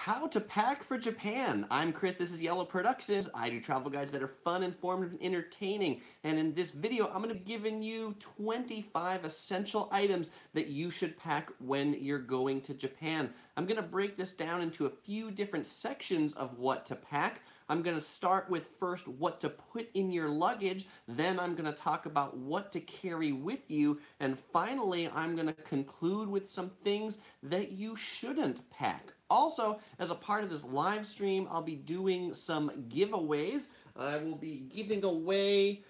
How to pack for Japan. I'm Chris, this is Yellow Productions. I do travel guides that are fun, informative, and entertaining. And in this video, I'm going to be giving you 25 essential items that you should pack when you're going to Japan. I'm going to break this down into a few different sections of what to pack. I'm going to start with first what to put in your luggage, then I'm going to talk about what to carry with you, and finally I'm going to conclude with some things that you shouldn't pack. Also, as a part of this live stream, I'll be doing some giveaways. I will be giving away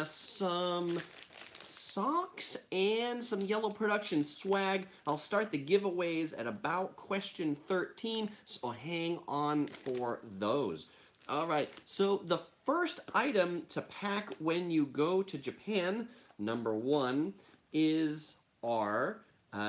some socks and some Yellow Production swag. I'll start the giveaways at about question 13, so hang on for those. All right, so the first item to pack when you go to Japan, number one, is our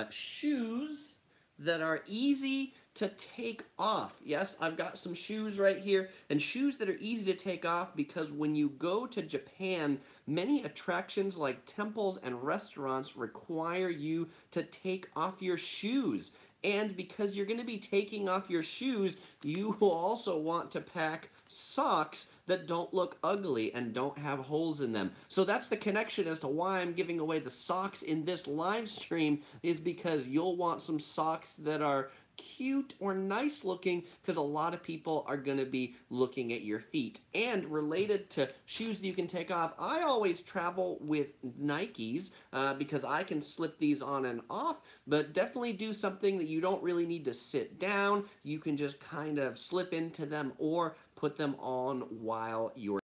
shoes that are easy to take off. Yes, I've got some shoes right here, and shoes that are easy to take off because when you go to Japan, many attractions like temples and restaurants require you to take off your shoes. And because you're going to be taking off your shoes, you will also want to pack socks that don't look ugly and don't have holes in them. So that's the connection as to why I'm giving away the socks in this live stream, is because you'll want some socks that are cute or nice looking, because a lot of people are going to be looking at your feet. And related to shoes that you can take off, I always travel with Nikes because I can slip these on and off, but definitely do something that you don't really need to sit down. You can just kind of slip into them or put them on while you're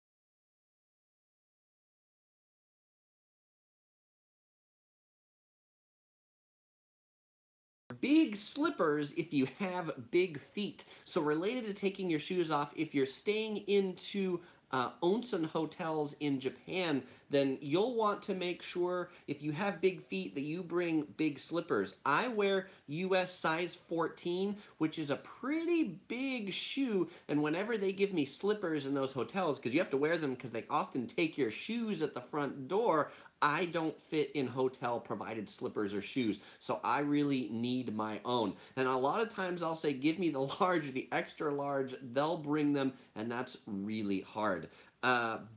big slippers if you have big feet. So related to taking your shoes off, if you're staying into onsen hotels in Japan, then you'll want to make sure if you have big feet that you bring big slippers. I wear US size 14, which is a pretty big shoe, and whenever they give me slippers in those hotels, because you have to wear them because they often take your shoes at the front door, I don't fit in hotel provided slippers or shoes, so I really need my own. And a lot of times I'll say, give me the large, the extra large, they'll bring them, and that's really hard.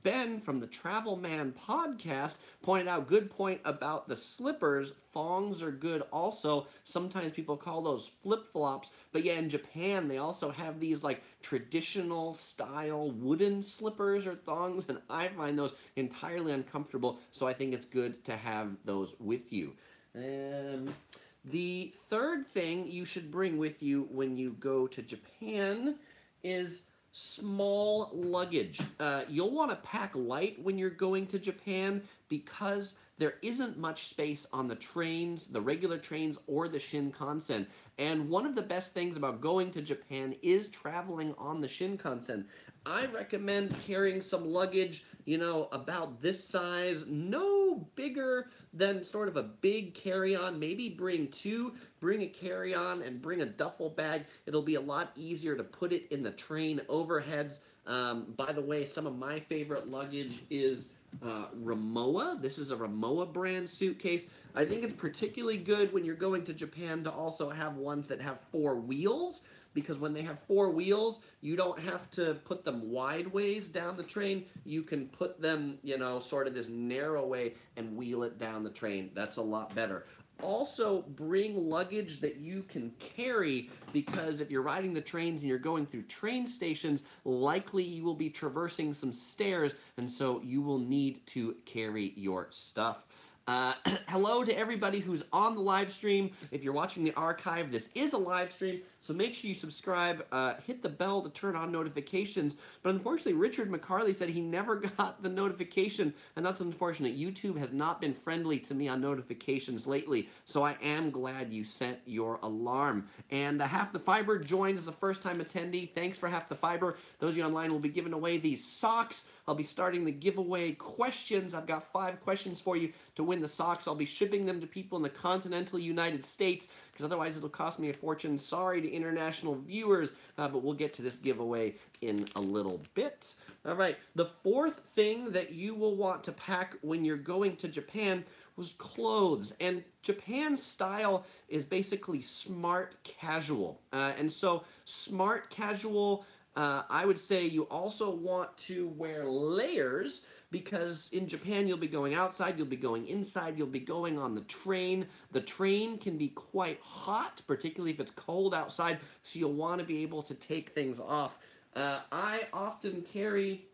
Ben from the Travel Man podcast pointed out, good point about the slippers. Thongs are good also. Sometimes people call those flip-flops, but yeah, in Japan they also have these like traditional style wooden slippers or thongs, and I find those entirely uncomfortable, so I think it's good to have those with you. The third thing you should bring with you when you go to Japan is small luggage. You'll want to pack light when you're going to Japan because there isn't much space on the trains, the regular trains, or the Shinkansen. And one of the best things about going to Japan is traveling on the Shinkansen. I recommend carrying some luggage, you know, about this size, no bigger than sort of a big carry-on. Maybe bring two, bring a carry-on and bring a duffel bag. It'll be a lot easier to put it in the train overheads. By the way, some of my favorite luggage is Rimowa. This is a Rimowa brand suitcase. I think it's particularly good when you're going to Japan to also have ones that have 4 wheels, because when they have 4 wheels, you don't have to put them wide ways down the train. You can put them, you know, sort of this narrow way and wheel it down the train. That's a lot better. Also, bring luggage that you can carry, because if you're riding the trains and you're going through train stations, likely you will be traversing some stairs, and so you will need to carry your stuff. Hello to everybody who's on the live stream. If you're watching the archive, this is a live stream, so make sure you subscribe, hit the bell to turn on notifications. But unfortunately, Richard McCarley said he never got the notification, and that's unfortunate. YouTube has not been friendly to me on notifications lately, so I am glad you set your alarm. And Half the Fiber joined as a first-time attendee. Thanks for Half the Fiber. Those of you online will be giving away these socks. I'll be starting the giveaway questions. I've got 5 questions for you to win the socks. I'll be shipping them to people in the continental United States, because otherwise it'll cost me a fortune. Sorry to international viewers, but we'll get to this giveaway in a little bit. All right, the fourth thing that you will want to pack when you're going to Japan was clothes. And Japan's style is basically smart casual. And so smart casual, I would say you also want to wear layers because in Japan you'll be going outside, you'll be going inside, you'll be going on the train. The train can be quite hot, particularly if it's cold outside, so you'll want to be able to take things off. I often carry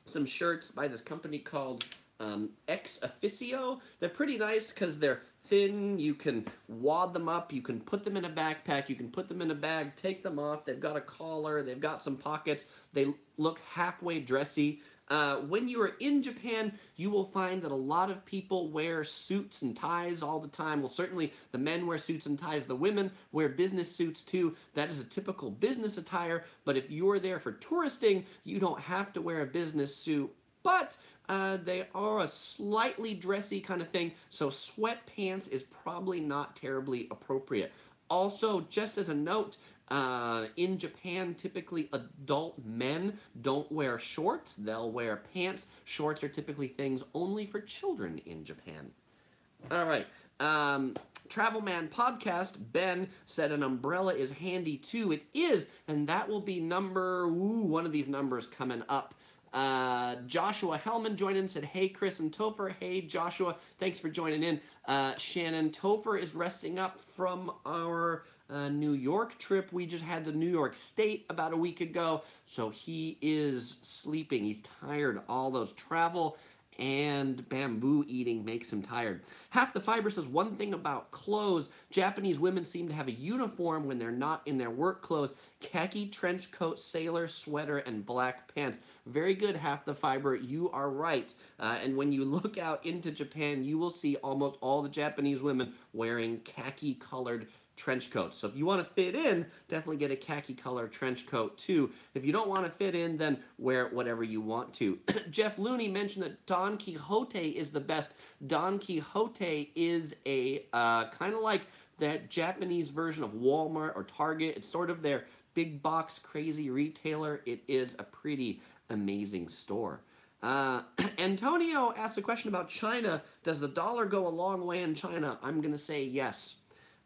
some shirts by this company called Ex Officio. They're pretty nice because they're thin. You can wad them up. You can put them in a backpack. You can put them in a bag, take them off. They've got a collar. They've got some pockets. They look halfway dressy. When you are in Japan, you will find that a lot of people wear suits and ties all the time. Well, certainly the men wear suits and ties. The women wear business suits too. That is a typical business attire. But if you're there for touristing, you don't have to wear a business suit. But they are a slightly dressy kind of thing, so sweatpants is probably not terribly appropriate. Also, just as a note, in Japan, typically adult men don't wear shorts. They'll wear pants. Shorts are typically things only for children in Japan. All right. Travel Man Podcast, Ben said an umbrella is handy too. It is, and that will be one of these numbers coming up. Joshua Hellman joined in and said, hey, Chris and Topher. Hey, Joshua, thanks for joining in. Shannon, Topher is resting up from our New York trip. We just had to New York State about a week ago, so he is sleeping. He's tired. All those travel and bamboo eating makes him tired. Half the Fiber says one thing about clothes. Japanese women seem to have a uniform when they're not in their work clothes. Khaki trench coat, sailor sweater, and black pants. Very good, Half the Fiber. You are right. And when you look out into Japan, you will see almost all the Japanese women wearing khaki-colored trench coats. So if you want to fit in, definitely get a khaki color trench coat too. If you don't want to fit in, then wear whatever you want to. Jeff Looney mentioned that Don Quixote is the best. Don Quixote is a kind of like that Japanese version of Walmart or Target. It's sort of their big box crazy retailer. It is a pretty amazing store. Antonio asked a question about China. Does the dollar go a long way in China? I'm going to say yes.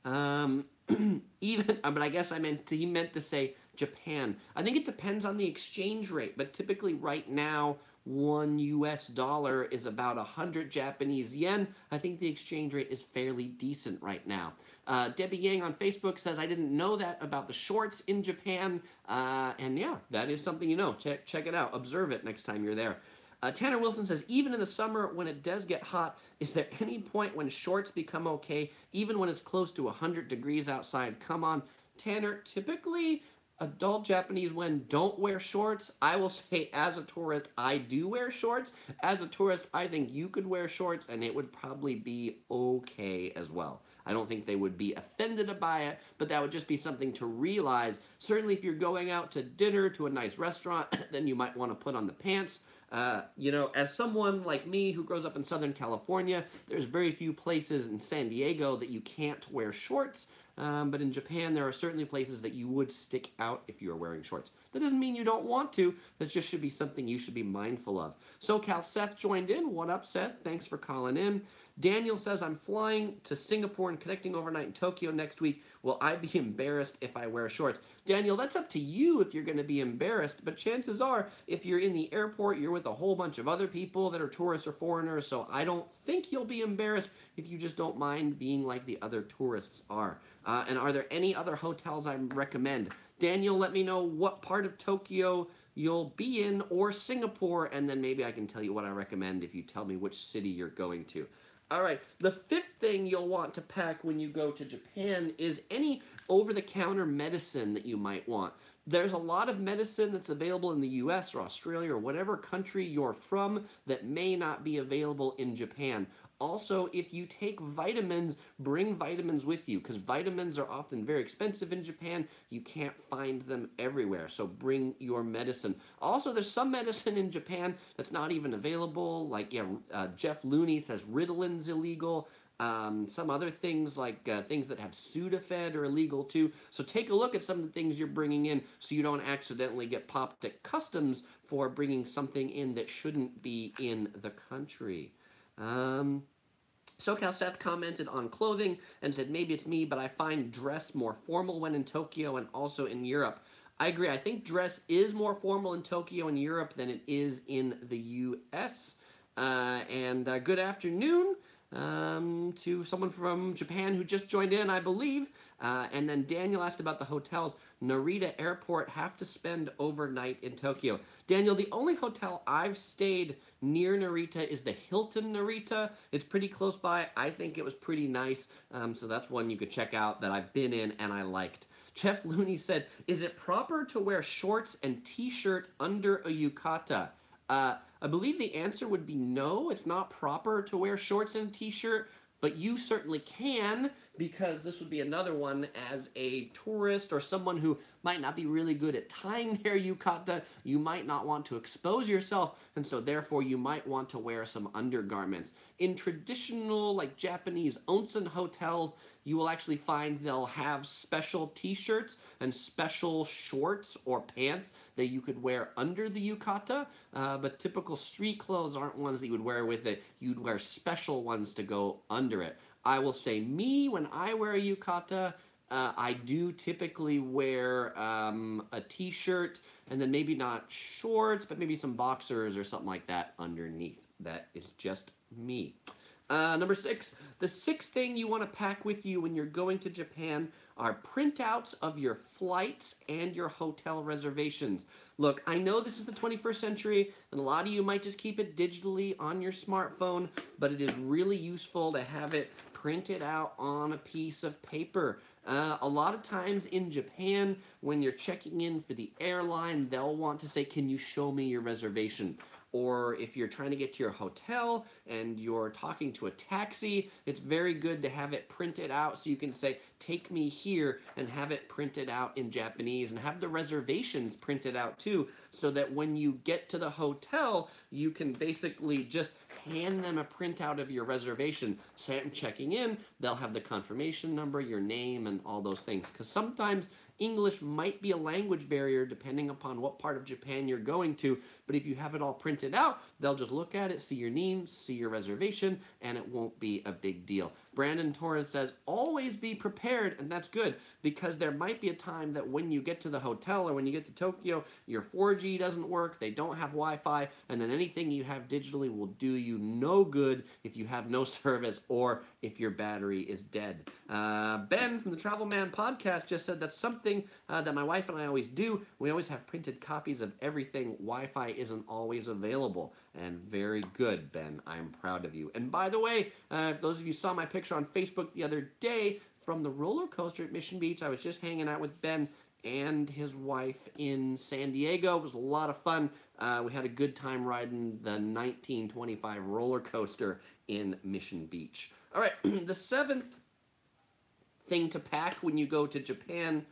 But I guess he meant to say Japan. I think it depends on the exchange rate, but typically right now, $1 US is about 100 Japanese yen. I think the exchange rate is fairly decent right now. Debbie Yang on Facebook says, I didn't know that about the shorts in Japan. And yeah, that is something you know. Check it out. Observe it next time you're there. Tanner Wilson says, even in the summer when it does get hot, is there any point when shorts become okay, even when it's close to 100 degrees outside? Come on. Tanner, typically adult Japanese men don't wear shorts. I will say, as a tourist, I do wear shorts. As a tourist, I think you could wear shorts and it would probably be okay as well. I don't think they would be offended by it, but that would just be something to realize. Certainly if you're going out to dinner to a nice restaurant, then you might want to put on the pants. As someone like me who grows up in Southern California, there's very few places in San Diego that you can't wear shorts, but in Japan there are certainly places that you would stick out if you are wearing shorts. That doesn't mean you don't want to, that just should be something you should be mindful of. SoCal Seth joined in. What up, Seth? Thanks for calling in. Daniel says, I'm flying to Singapore and connecting overnight in Tokyo next week. Will I be embarrassed if I wear shorts? Daniel, that's up to you if you're going to be embarrassed, but chances are, if you're in the airport, you're with a whole bunch of other people that are tourists or foreigners, so I don't think you'll be embarrassed if you just don't mind being like the other tourists are. And are there any other hotels I recommend? Daniel, let me know what part of Tokyo you'll be in, or Singapore, and then maybe I can tell you what I recommend if you tell me which city you're going to. All right, the fifth thing you'll want to pack when you go to Japan is any over-the-counter medicine that you might want. There's a lot of medicine that's available in the US or Australia or whatever country you're from that may not be available in Japan. Also, if you take vitamins, bring vitamins with you, because vitamins are often very expensive in Japan. You can't find them everywhere, so bring your medicine. Also, there's some medicine in Japan that's not even available, like Jeff Looney says Ritalin's illegal. Some other things like things that have Sudafed are illegal too. So take a look at some of the things you're bringing in so you don't accidentally get popped at customs for bringing something in that shouldn't be in the country. SoCal Seth commented on clothing and said, maybe it's me, but I find dress more formal when in Tokyo and also in Europe. I agree. I think dress is more formal in Tokyo and Europe than it is in the US. Good afternoon to someone from Japan who just joined in, I believe. And then Daniel asked about the hotels. Narita Airport, have to spend overnight in Tokyo. Daniel, the only hotel I've stayed near Narita is the Hilton Narita. It's pretty close by. I think it was pretty nice. So that's one you could check out that I've been in and I liked. Jeff Looney said, is it proper to wear shorts and t-shirt under a yukata? I believe the answer would be no. It's not proper to wear shorts and a t-shirt, but you certainly can, because this would be another one as a tourist or someone who might not be really good at tying their yukata. You might not want to expose yourself, and so therefore you might want to wear some undergarments. In traditional, like Japanese onsen hotels, you will actually find they'll have special t-shirts and special shorts or pants that you could wear under the yukata, but typical street clothes aren't ones that you would wear with it. You'd wear special ones to go under it. I will say me, when I wear a yukata, I do typically wear a t-shirt and then maybe not shorts, but maybe some boxers or something like that underneath. That is just me. Number 6, the sixth thing you want to pack with you when you're going to Japan are printouts of your flights and your hotel reservations. Look, I know this is the 21st century, and a lot of you might just keep it digitally on your smartphone, but it is really useful to have it printed out on a piece of paper. A lot of times in Japan, when you're checking in for the airline, they'll want to say, can you show me your reservation? Or if you're trying to get to your hotel and you're talking to a taxi, it's very good to have it printed out so you can say, take me here, and have it printed out in Japanese, and have the reservations printed out too, so that when you get to the hotel, you can basically just hand them a printout of your reservation. Say I'm checking in, they'll have the confirmation number, your name, and all those things. Because sometimes English might be a language barrier depending upon what part of Japan you're going to, but if you have it all printed out, they'll just look at it, see your name, see your reservation, and it won't be a big deal. Brandon Torres says, always be prepared, and that's good, because there might be a time that when you get to the hotel or when you get to Tokyo, your 4G doesn't work, they don't have Wi-Fi, and then anything you have digitally will do you no good if you have no service or if your battery is dead. Ben from the Travel Man podcast just said that's something that my wife and I always do. We always have printed copies of everything. Wi-Fi isn't always available. And very good, Ben. I am proud of you. And by the way, those of you saw my picture on Facebook the other day from the roller coaster at Mission Beach. I was just hanging out with Ben and his wife in San Diego. It was a lot of fun. We had a good time riding the 1925 roller coaster in Mission Beach. All right, the 7th thing to pack when you go to Japan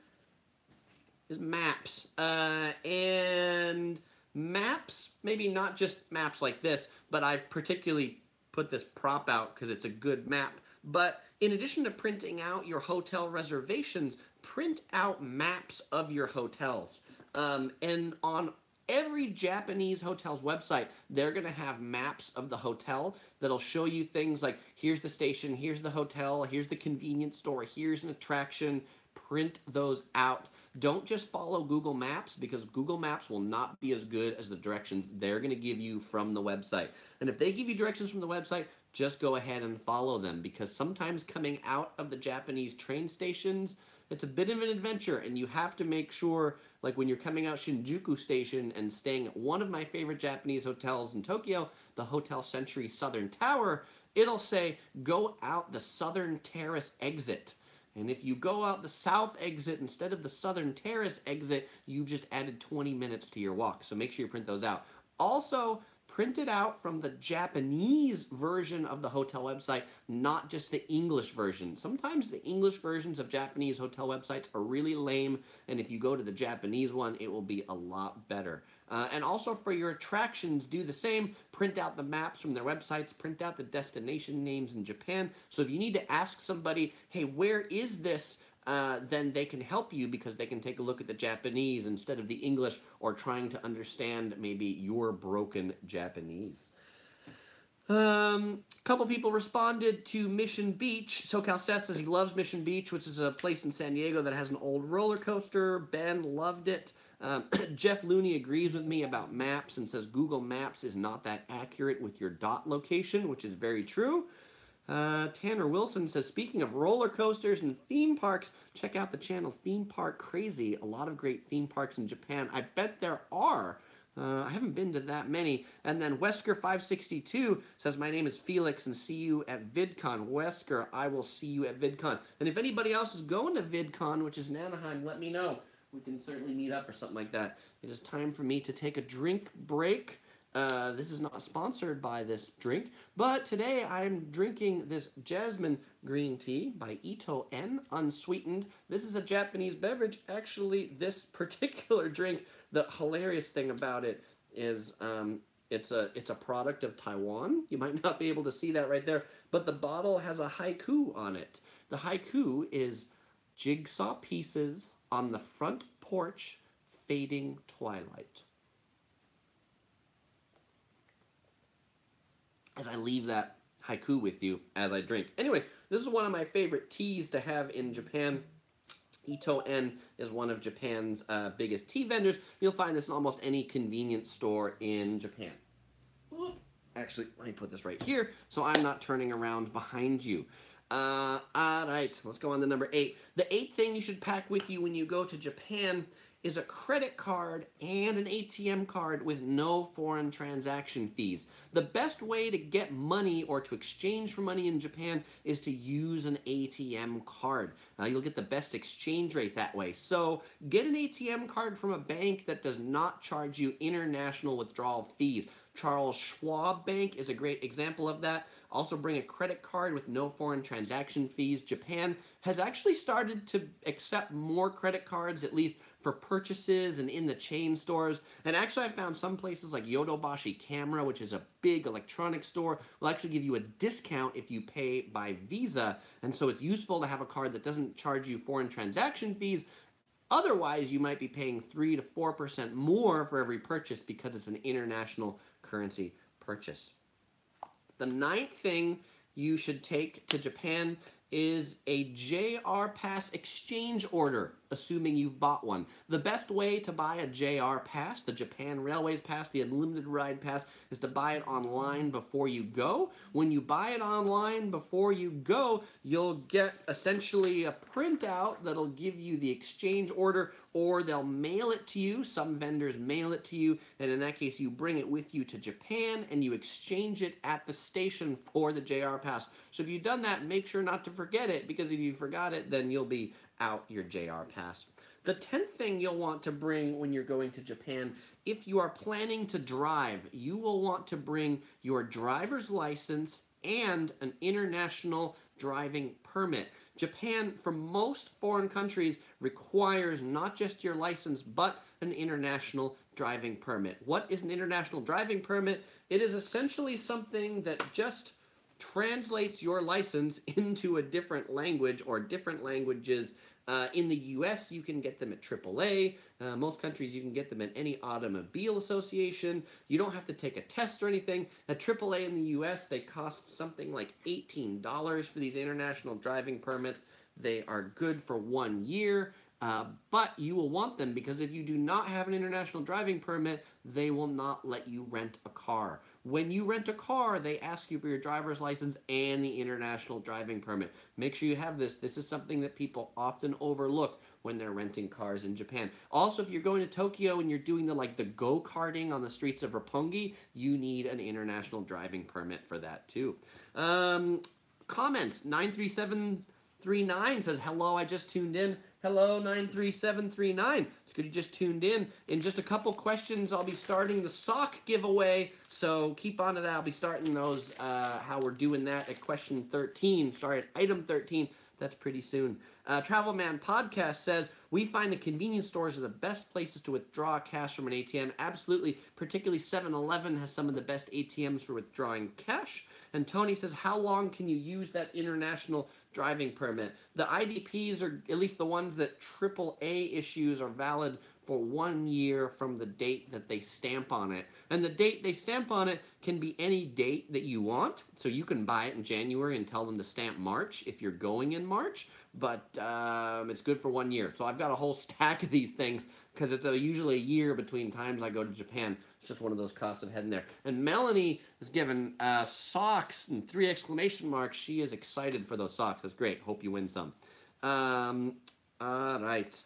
is maps. And maps, maybe not just maps like this, but I've particularly put this prop out because it's a good map. But in addition to printing out your hotel reservations, print out maps of your hotels. And on every Japanese hotel's website, they're going to have maps of the hotel that'll show you things like, here's the station, here's the hotel, here's the convenience store, here's an attraction. Print those out. Don't just follow Google Maps, because Google Maps will not be as good as the directions they're going to give you from the website. And if they give you directions from the website, just go ahead and follow them, because sometimes coming out of the Japanese train stations, it's a bit of an adventure, and you have to make sure, like when you're coming out Shinjuku Station and staying at one of my favorite Japanese hotels in Tokyo, the Hotel Century Southern Tower, it'll say, go out the Southern Terrace exit. And if you go out the south exit instead of the southern terrace exit, you've just added 20 minutes to your walk. So make sure you print those out. Also, print it out from the Japanese version of the hotel website, not just the English version. Sometimes the English versions of Japanese hotel websites are really lame, and if you go to the Japanese one, it will be a lot better. And also for your attractions, do the same. Print out the maps from their websites, print out the destination names in Japan. So if you need to ask somebody, hey, where is this? Then they can help you, because they can take a look at the Japanese instead of the English, or trying to understand maybe your broken Japanese. Couple people responded to Mission Beach. SoCal Seth says he loves Mission Beach, which is a place in San Diego that has an old roller coaster. Ben loved it. Jeff Looney agrees with me about maps and says Google Maps is not that accurate with your dot location, which is very true. Tanner Wilson says, speaking of roller coasters and theme parks, check out the channel Theme Park Crazy. A lot of great theme parks in Japan. I bet there are. I haven't been to that many. And then Wesker562 says, my name is Felix and see you at VidCon. Wesker, I will see you at VidCon. And if anybody else is going to VidCon, which is in Anaheim, let me know. We can certainly meet up or something like that. It is time for me to take a drink break. This is not sponsored by this drink, but today I'm drinking this jasmine green tea by Ito En, unsweetened. This is a Japanese beverage. Actually, this particular drink, the hilarious thing about it is it's a product of Taiwan. You might not be able to see that right there, but the bottle has a haiku on it. The haiku is jigsaw pieces on the front porch, fading twilight. As I leave that haiku with you as I drink. Anyway, this is one of my favorite teas to have in Japan. Ito En is one of Japan's biggest tea vendors. You'll find this in almost any convenience store in Japan. Actually, let me put this right here so I'm not turning around behind you. All right, let's go on to number 8. The 8th thing you should pack with you when you go to Japan is a credit card and an ATM card with no foreign transaction fees. The best way to get money or to exchange for money in Japan is to use an ATM card. You'll get the best exchange rate that way. So get an ATM card from a bank that does not charge you international withdrawal fees. Charles Schwab Bank is a great example of that. Also bring a credit card with no foreign transaction fees. Japan has actually started to accept more credit cards, at least for purchases and in the chain stores. And actually I found some places like Yodobashi Camera, which is a big electronics store, will actually give you a discount if you pay by Visa. And so it's useful to have a card that doesn't charge you foreign transaction fees. Otherwise, you might be paying 3 to 4% more for every purchase because it's an international currency purchase. The 9th thing you should take to Japan is a JR Pass exchange order, assuming you've bought one. The best way to buy a JR Pass, the Japan Railways Pass, the Unlimited Ride Pass, is to buy it online before you go. When you buy it online before you go, you'll get essentially a printout that'll give you the exchange order, or they'll mail it to you. Some vendors mail it to you, and in that case, you bring it with you to Japan, and you exchange it at the station for the JR Pass. So if you've done that, make sure not to forget it, because if you forgot it, then you'll be out your JR Pass. The 10th thing you'll want to bring when you're going to Japan, if you are planning to drive, you will want to bring your driver's license and an international driving permit. Japan, for most foreign countries, requires not just your license, but an international driving permit. What is an international driving permit? It is essentially something that just translates your license into a different language or different languages. In the U.S., you can get them at AAA. Most countries, you can get them at any automobile association. You don't have to take a test or anything. At AAA in the U.S., they cost something like $18 for these international driving permits. They are good for 1 year. But you will want them because if you do not have an international driving permit, they will not let you rent a car. When you rent a car, they ask you for your driver's license and the international driving permit. Make sure you have this. This is something that people often overlook when they're renting cars in Japan. Also, if you're going to Tokyo and you're doing the go-karting on the streets of Roppongi, you need an international driving permit for that too. Comments, 93739 says, hello, I just tuned in. Hello, 93739. It's good you just tuned in. In just a couple questions, I'll be starting the sock giveaway, so keep on to that. I'll be starting those, how we're doing that at question 13. Sorry, at item 13. That's pretty soon. Travel Man Podcast says, we find the convenience stores are the best places to withdraw cash from an ATM. Absolutely. Particularly 7-Eleven has some of the best ATMs for withdrawing cash. And Tony says, how long can you use that international driving permit? The IDPs, are at least the ones that AAA issues, are valid for 1 year from the date that they stamp on it. And the date they stamp on it can be any date that you want. So you can buy it in January and tell them to stamp March if you're going in March. But it's good for 1 year. So I've got a whole stack of these things because it's usually a year between times I go to Japan. It's just one of those costs of heading there. And Melanie is given socks and 3 exclamation marks. She is excited for those socks. That's great. Hope you win some. All right.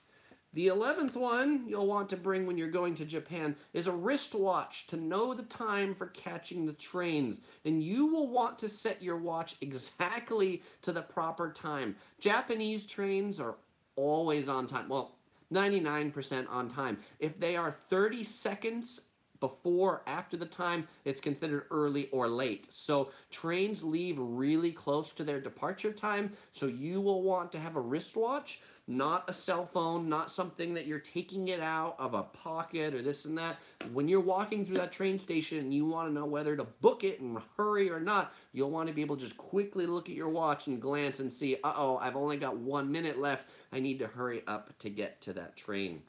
The 11th one you'll want to bring when you're going to Japan is a wristwatch to know the time for catching the trains. And you will want to set your watch exactly to the proper time. Japanese trains are always on time. Well, 99% on time. If they are 30 seconds before or after the time, it's considered early or late. So trains leave really close to their departure time, so you will want to have a wristwatch, not a cell phone, not something that you're taking it out of a pocket or this and that. When you're walking through that train station and you want to know whether to book it and hurry or not, you'll want to be able to just quickly look at your watch and glance and see, uh-oh, I've only got 1 minute left. I need to hurry up to get to that train.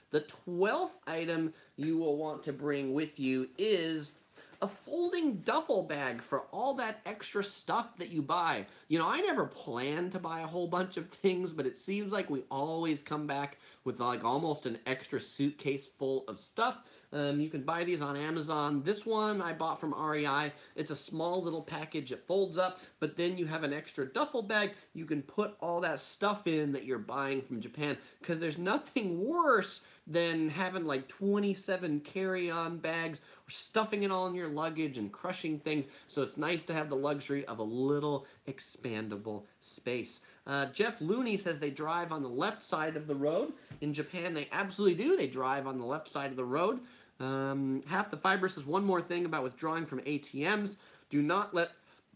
The 12th item you will want to bring with you is a folding duffel bag for all that extra stuff that you buy. You know, I never planned to buy a whole bunch of things, but it seems like we always come back with like almost an extra suitcase full of stuff. You can buy these on Amazon. This one I bought from REI. It's a small little package. It folds up, but then you have an extra duffel bag. You can put all that stuff in that you're buying from Japan, because there's nothing worse than having like 27 carry-on bags or stuffing it all in your luggage and crushing things. So it's nice to have the luxury of a little expandable space. Jeff Looney says they drive on the left side of the road. In Japan, they absolutely do. They drive on the left side of the road. Half the Fiber says one more thing about withdrawing from ATMs. Do not let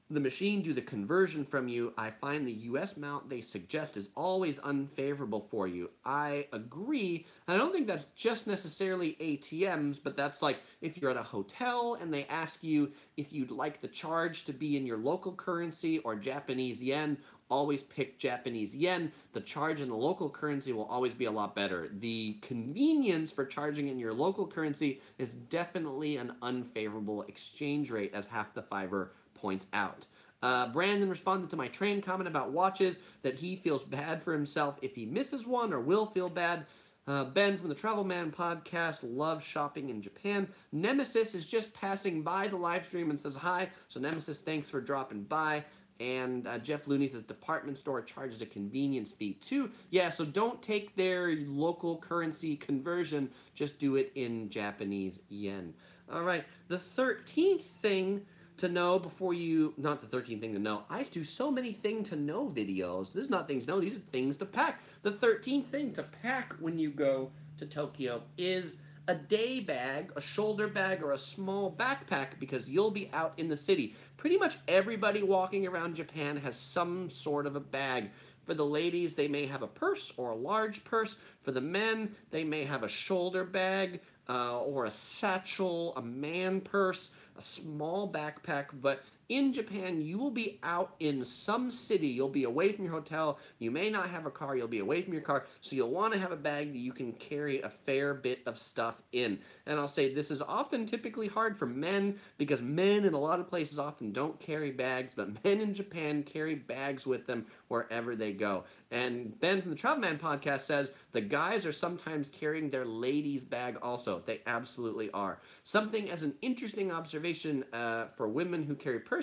the machine do the conversion from you. I find the US mount they suggest is always unfavorable for you. I agree. I don't think that's just necessarily ATMs, but that's like if you're at a hotel and they ask you if you'd like the charge to be in your local currency or Japanese yen, always pick Japanese yen. The charge in the local currency will always be a lot better. The convenience for charging in your local currency is definitely an unfavorable exchange rate, as Half the Fiber points out. Brandon responded to my train comment about watches that he feels bad for himself if he misses one or will feel bad. Ben from the Travel Man podcast loves shopping in Japan. Nemesis is just passing by the live stream and says hi. So Nemesis, thanks for dropping by. And Jeff Looney says department store charges a convenience fee too. Yeah, so don't take their local currency conversion. Just do it in Japanese yen. All right, the 13th thing to know before you, not the 13th thing to know. I do so many thing to know videos. This is not things to know, these are things to pack. The 13th thing to pack when you go to Tokyo is a day bag, a shoulder bag, or a small backpack, because you'll be out in the city. Pretty much everybody walking around Japan has some sort of a bag. For the ladies, they may have a purse or a large purse. For the men, they may have a shoulder bag or a satchel, a man purse, a small backpack. But in Japan, you will be out in some city. You'll be away from your hotel. You may not have a car. You'll be away from your car. So you'll want to have a bag that you can carry a fair bit of stuff in. And I'll say this is often typically hard for men, because men in a lot of places often don't carry bags, but men in Japan carry bags with them wherever they go. And Ben from the Travel Man podcast says the guys are sometimes carrying their ladies' bag also. They absolutely are. Something as an interesting observation for women who carry purses,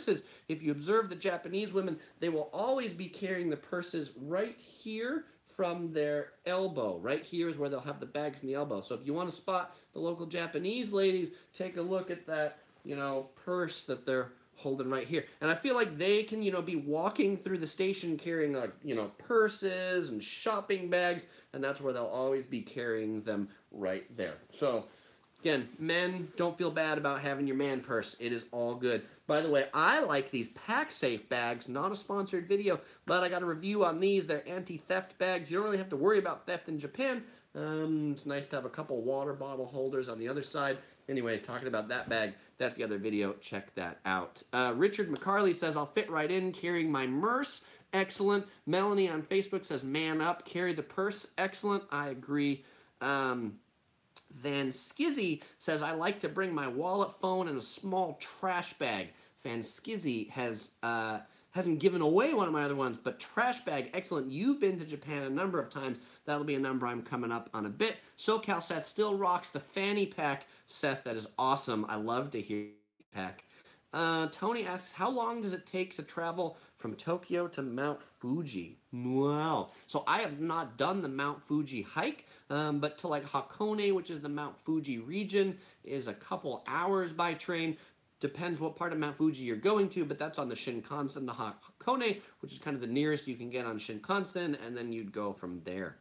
if you observe the Japanese women, they will always be carrying the purses right here from their elbow. Right here is where they'll have the bag from the elbow. So if you want to spot the local Japanese ladies, take a look at that, purse that they're holding right here. And I feel like they can, be walking through the station carrying purses and shopping bags, and that's where they'll always be carrying them right there. So again, men, don't feel bad about having your man purse. It is all good. By the way, I like these PackSafe bags. Not a sponsored video, but I got a review on these. They're anti-theft bags. You don't really have to worry about theft in Japan. It's nice to have a couple water bottle holders on the other side. Anyway, talking about that bag, that's the other video. Check that out. Richard McCarley says, I'll fit right in carrying my merce. Excellent. Melanie on Facebook says, man up, carry the purse. Excellent. I agree. Van Skizzy says, I like to bring my wallet, phone, and a small trash bag. Van Skizzy hasn't given away one of my other ones, but trash bag, excellent. You've been to Japan a number of times. That'll be a number I'm coming up on a bit. SoCal Seth still rocks the fanny pack. Seth, that is awesome. I love to hear pack. Tony asks, how long does it take to travel from Tokyo to Mount Fuji? Wow. So I have not done the Mount Fuji hike, but to like Hakone, which is the Mount Fuji region, is a couple hours by train. Depends what part of Mount Fuji you're going to, but that's on the Shinkansen to Hakone, which is kind of the nearest you can get on Shinkansen, and then you'd go from there.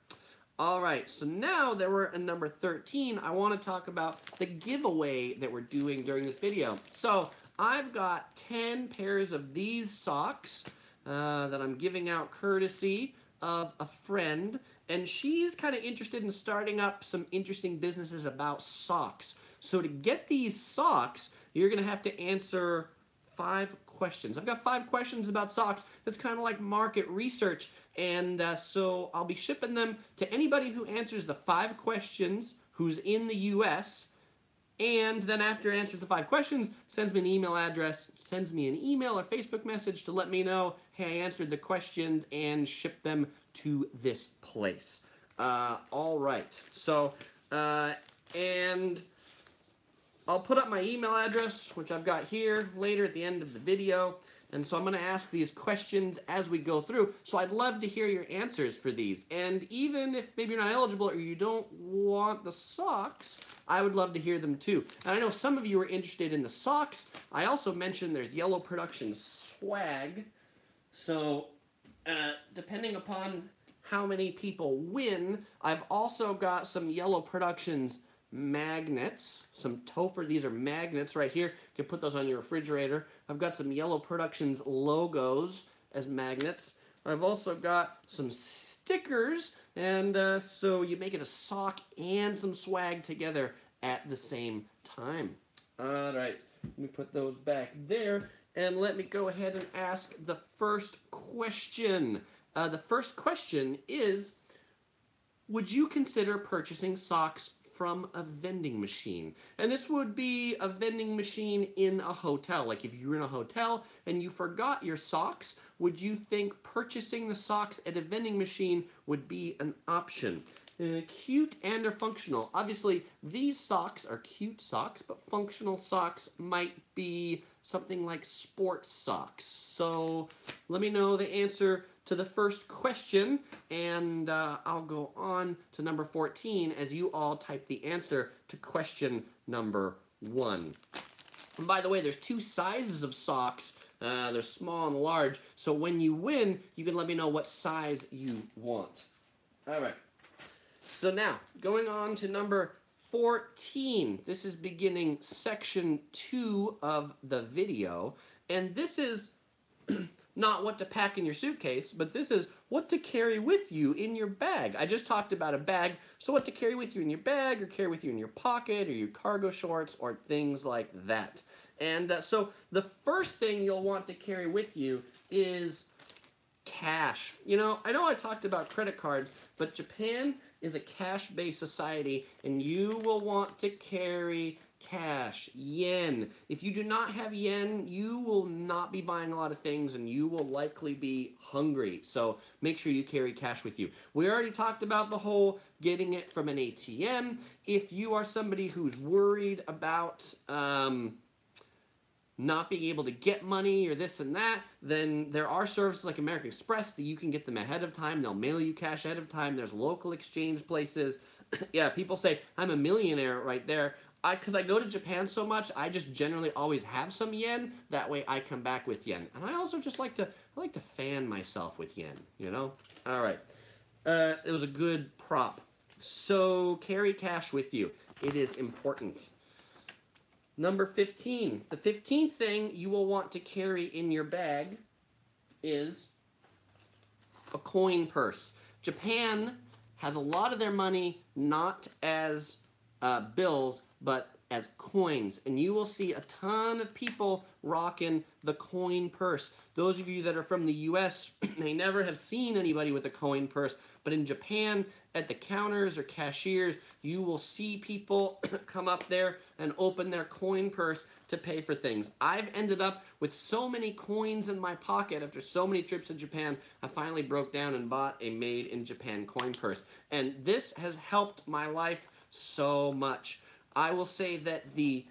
All right, so now that we're at number 13, I want to talk about the giveaway that we're doing during this video. So I've got 10 pairs of these socks that I'm giving out courtesy of a friend, and she's kind of interested in starting up some interesting businesses about socks. So to get these socks, you're going to have to answer 5 questions. I've got 5 questions about socks. That's kind of like market research, and so I'll be shipping them to anybody who answers the 5 questions who's in the U.S., and then after answers the 5 questions, sends me an email address, sends me an email or Facebook message to let me know, hey, I answered the questions, and ship them to this place. All right. So, and I'll put up my email address, which I've got here, later at the end of the video. And so I'm going to ask these questions as we go through. So I'd love to hear your answers for these. And even if maybe you're not eligible or you don't want the socks, I would love to hear them too. And I know some of you are interested in the socks. I also mentioned there's Yellow Production swag. So depending upon how many people win, I've also got some Yellow Productions magnets, some Topher. These are magnets right here. You can put those on your refrigerator. I've got some Yellow Productions logos as magnets. I've also got some stickers, and so you make it a sock and some swag together at the same time. All right, let me put those back there, and let me go ahead and ask the first question. The first question is, would you consider purchasing socks from a vending machine? And this would be a vending machine in a hotel. Like if you were in a hotel and you forgot your socks, would you think purchasing the socks at a vending machine would be an option? Cute and or functional. Obviously, these socks are cute socks, but functional socks might be something like sports socks. So let me know the answer to the first question, and I'll go on to number 14 as you all type the answer to question number 1. And by the way, there's 2 sizes of socks. They're small and large, so when you win, you can let me know what size you want. All right. So now, going on to number 14. This is beginning section 2 of the video, and this is not what to pack in your suitcase, but this is what to carry with you in your bag. I just talked about a bag, so what to carry with you in your bag, or carry with you in your pocket, or your cargo shorts, or things like that. And so the first thing you'll want to carry with you is cash. You know I talked about credit cards, but Japan is a cash-based society, and you will want to carry cash, yen. If you do not have yen, you will not be buying a lot of things, and you will likely be hungry. So make sure you carry cash with you. We already talked about the whole getting it from an ATM. If you are somebody who's worried about not being able to get money or this and that, then there are services like American Express that you can get them ahead of time. They'll mail you cash ahead of time. There's local exchange places. Yeah, people say, I'm a millionaire right there. Because I go to Japan so much, I just generally always have some yen. That way I come back with yen. And I also just like to fan myself with yen, All right. It was a good prop. So carry cash with you. It is important. Number 15. The 15th thing you will want to carry in your bag is a coin purse. Japan has a lot of their money not as bills, but as coins. And you will see a ton of people rocking the coin purse. Those of you that are from the US may never have seen anybody with a coin purse, but in Japan, at the counters or cashiers, you will see people come up there and open their coin purse to pay for things. I've ended up with so many coins in my pocket after so many trips to Japan, I finally broke down and bought a made in Japan coin purse. And this has helped my life so much. I will say that the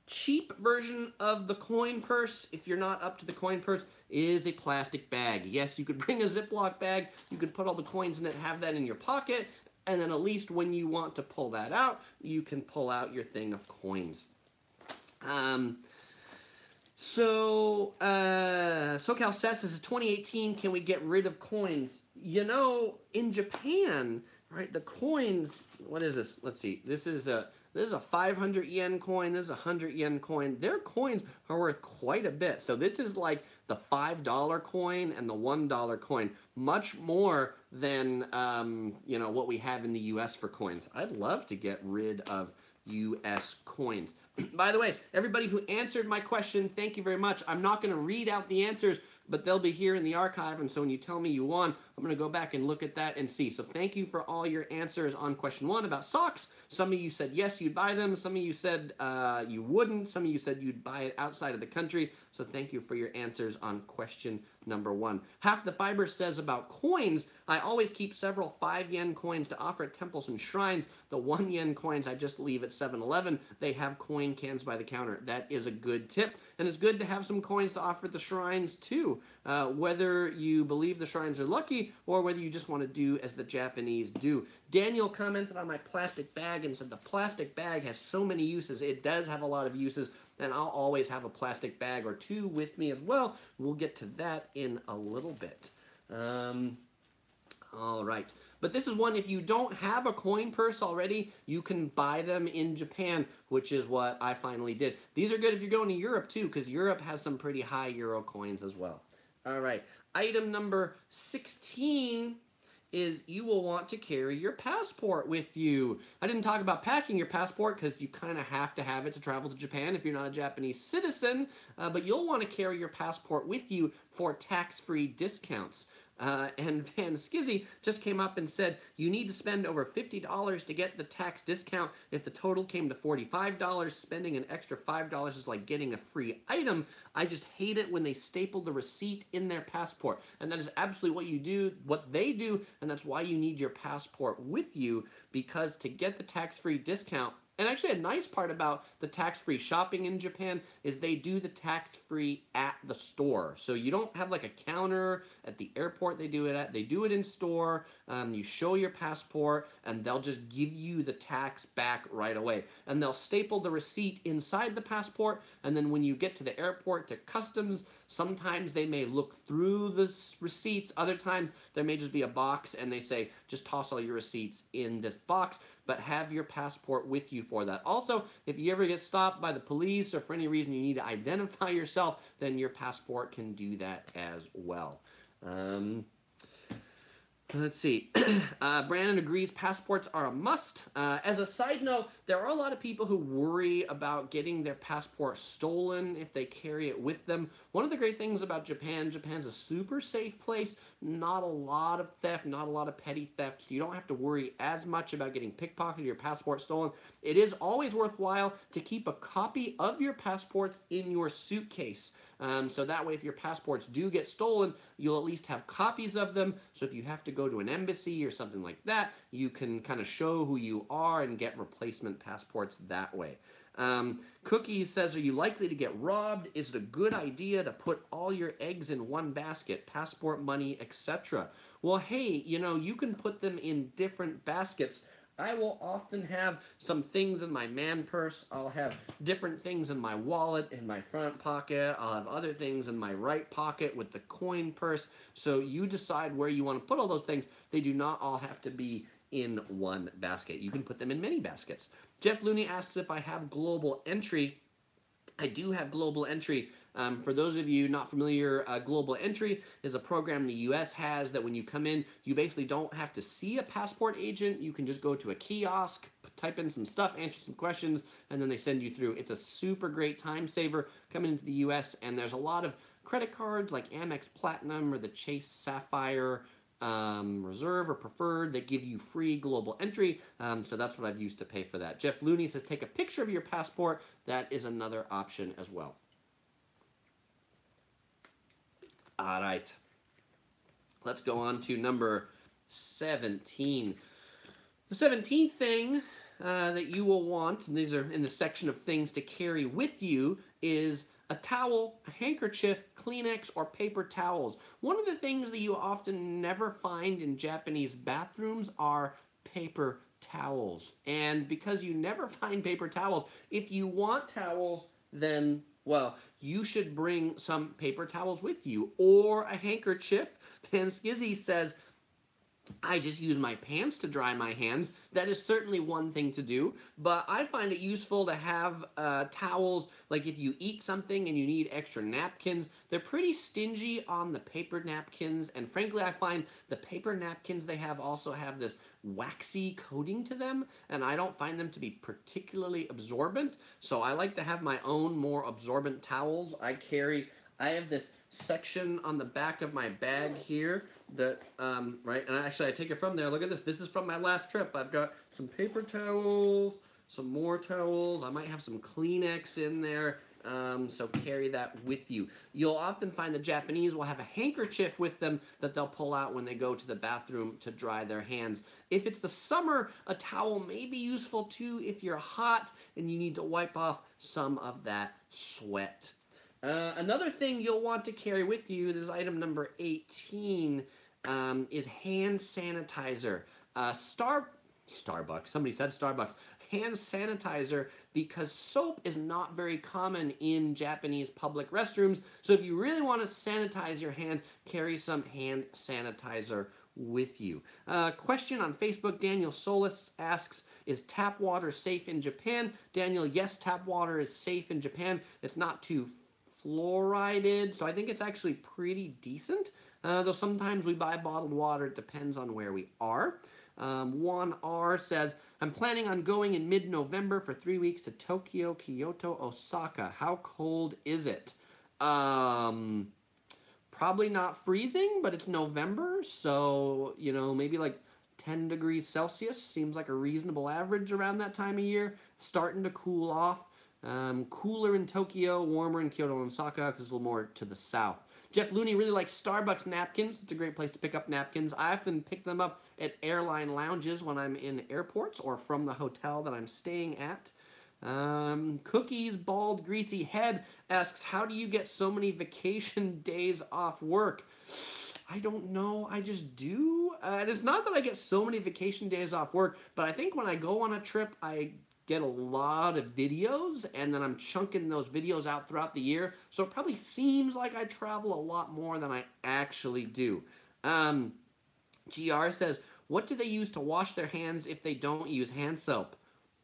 cheap version of the coin purse, if you're not up to the coin purse, is a plastic bag. Yes, you could bring a Ziploc bag, you could put all the coins in it, have that in your pocket, and then at least when you want to pull that out, you can pull out your thing of coins. SoCal Seth says, 2018, can we get rid of coins? You know, in Japan, right, the coins, what is this? Let's see, this is a 500 yen coin, this is a 100 yen coin. Their coins are worth quite a bit. So this is like the $5 coin and the $1 coin, much more than, you know, what we have in the US for coins. I'd love to get rid of US coins. By the way, everybody who answered my question, thank you very much. I'm not going to read out the answers, but they'll be here in the archive, and so when you tell me you won, I'm going to go back and look at that and see. So thank you for all your answers on question 1 about socks. Some of you said yes, you'd buy them. Some of you said you wouldn't. Some of you said you'd buy it outside of the country. So thank you for your answers on question number 1. Half the Fiber says about coins, I always keep several 5 yen coins to offer at temples and shrines. The 1 yen coins I just leave at 7-Eleven. They have coin cans by the counter. That is a good tip. And it's good to have some coins to offer at the shrines too. Whether you believe the shrines are lucky or whether you just want to do as the Japanese do. Daniel commented on my plastic bag and said the plastic bag has so many uses. It does have a lot of uses, and I'll always have a plastic bag or 2 with me as well. We'll get to that in a little bit. All right. But this is one, if you don't have a coin purse already, you can buy them in Japan, which is what I finally did. These are good if you're going to Europe too, because Europe has some pretty high euro coins as well. All right. Item number 16 is you will want to carry your passport with you. I didn't talk about packing your passport because you kind of have to have it to travel to Japan if you're not a Japanese citizen, but you'll want to carry your passport with you for tax-free discounts. And Van Skizzy just came up and said, you need to spend over $50 to get the tax discount. If the total came to $45, spending an extra $5 is like getting a free item. I just hate it when they staple the receipt in their passport. And that is absolutely what they do, and that's why you need your passport with you, because to get the tax-free discount, and actually a nice part about the tax-free shopping in Japan is they do the tax-free at the store. So you don't have like a counter at the airport they do it at. They do it in store. You show your passport and they'll just give you the tax back right away. And they'll staple the receipt inside the passport, and then when you get to the airport to customs, sometimes they may look through the receipts. Other times there may just be a box and they say, just toss all your receipts in this box, but have your passport with you for that. Also, if you ever get stopped by the police or for any reason you need to identify yourself, then your passport can do that as well. Let's see. Brandon agrees passports are a must. As a side note, there are a lot of people who worry about getting their passport stolen if they carry it with them. One of the great things about Japan, Japan's a super safe place. Not a lot of theft, not a lot of petty theft. You don't have to worry as much about getting pickpocketed or your passport stolen. It is always worthwhile to keep a copy of your passports in your suitcase. So that way if your passports do get stolen, you'll at least have copies of them. So if you have to go to an embassy or something like that, you can kind of show who you are and get replacement passports that way. Cookie says, are you likely to get robbed? Is it a good idea to put all your eggs in one basket, passport, money, etc.? Well, hey, you know, you can put them in different baskets. I will often have some things in my man purse. I'll have different things in my wallet, in my front pocket. I'll have other things in my right pocket with the coin purse. So you decide where you want to put all those things. They do not all have to be in one basket. You can put them in many baskets. Jeff Looney asks if I have global entry. I do have global entry. For those of you not familiar, Global Entry is a program the U.S. has that when you come in, you basically don't have to see a passport agent. You can just go to a kiosk, type in some stuff, answer some questions, and then they send you through. It's a super great time saver coming into the U.S., and there's a lot of credit cards like Amex Platinum or the Chase Sapphire Reserve or Preferred that give you free global entry. So that's what I've used to pay for that. Jeff Looney says take a picture of your passport. That is another option as well. All right. Let's go on to number 17. The 17th thing that you will want, and these are in the section of things to carry with you, is a towel, a handkerchief, Kleenex, or paper towels. One of the things that you often never find in Japanese bathrooms are paper towels. And because you never find paper towels, if you want towels, then, well, you should bring some paper towels with you, or a handkerchief. Pan Skizzy says, I just use my pants to dry my hands. That is certainly one thing to do, but I find it useful to have towels, like if you eat something and you need extra napkins. They're pretty stingy on the paper napkins, and frankly I find the paper napkins they have also have this waxy coating to them, and I don't find them to be particularly absorbent, so I like to have my own more absorbent towels. I have this section on the back of my bag here that, right, and actually I take it from there. Look at this. This is from my last trip. I've got some paper towels, some more towels. I might have some Kleenex in there, so carry that with you. You'll often find the Japanese will have a handkerchief with them that they'll pull out when they go to the bathroom to dry their hands. If it's the summer, a towel may be useful too if you're hot and you need to wipe off some of that sweat. Another thing you'll want to carry with you, this is item number 18, is hand sanitizer. Starbucks, somebody said Starbucks. Hand sanitizer, because soap is not very common in Japanese public restrooms. So if you really want to sanitize your hands, carry some hand sanitizer with you. Question on Facebook, Daniel Solis asks, is tap water safe in Japan? Daniel, yes, tap water is safe in Japan. It's not too fluoridated, so I think it's actually pretty decent, though sometimes we buy bottled water. It depends on where we are. Juan R says, I'm planning on going in mid-November for 3 weeks to Tokyo, Kyoto, Osaka. How cold is it? Probably not freezing, but it's November, so, you know, maybe like 10 degrees Celsius seems like a reasonable average around that time of year. Starting to cool off. Cooler in Tokyo, warmer in Kyoto and Osaka because it's a little more to the south. Jeff Looney really likes Starbucks napkins. It's a great place to pick up napkins. I often pick them up at airline lounges when I'm in airports or from the hotel that I'm staying at. Cookies Bald Greasy Head asks, how do you get so many vacation days off work? I don't know. I just do. And it's not that I get so many vacation days off work, but I think when I go on a trip, I get a lot of videos, and then I'm chunking those videos out throughout the year, so it probably seems like I travel a lot more than I actually do. GR says, what do they use to wash their hands if they don't use hand soap?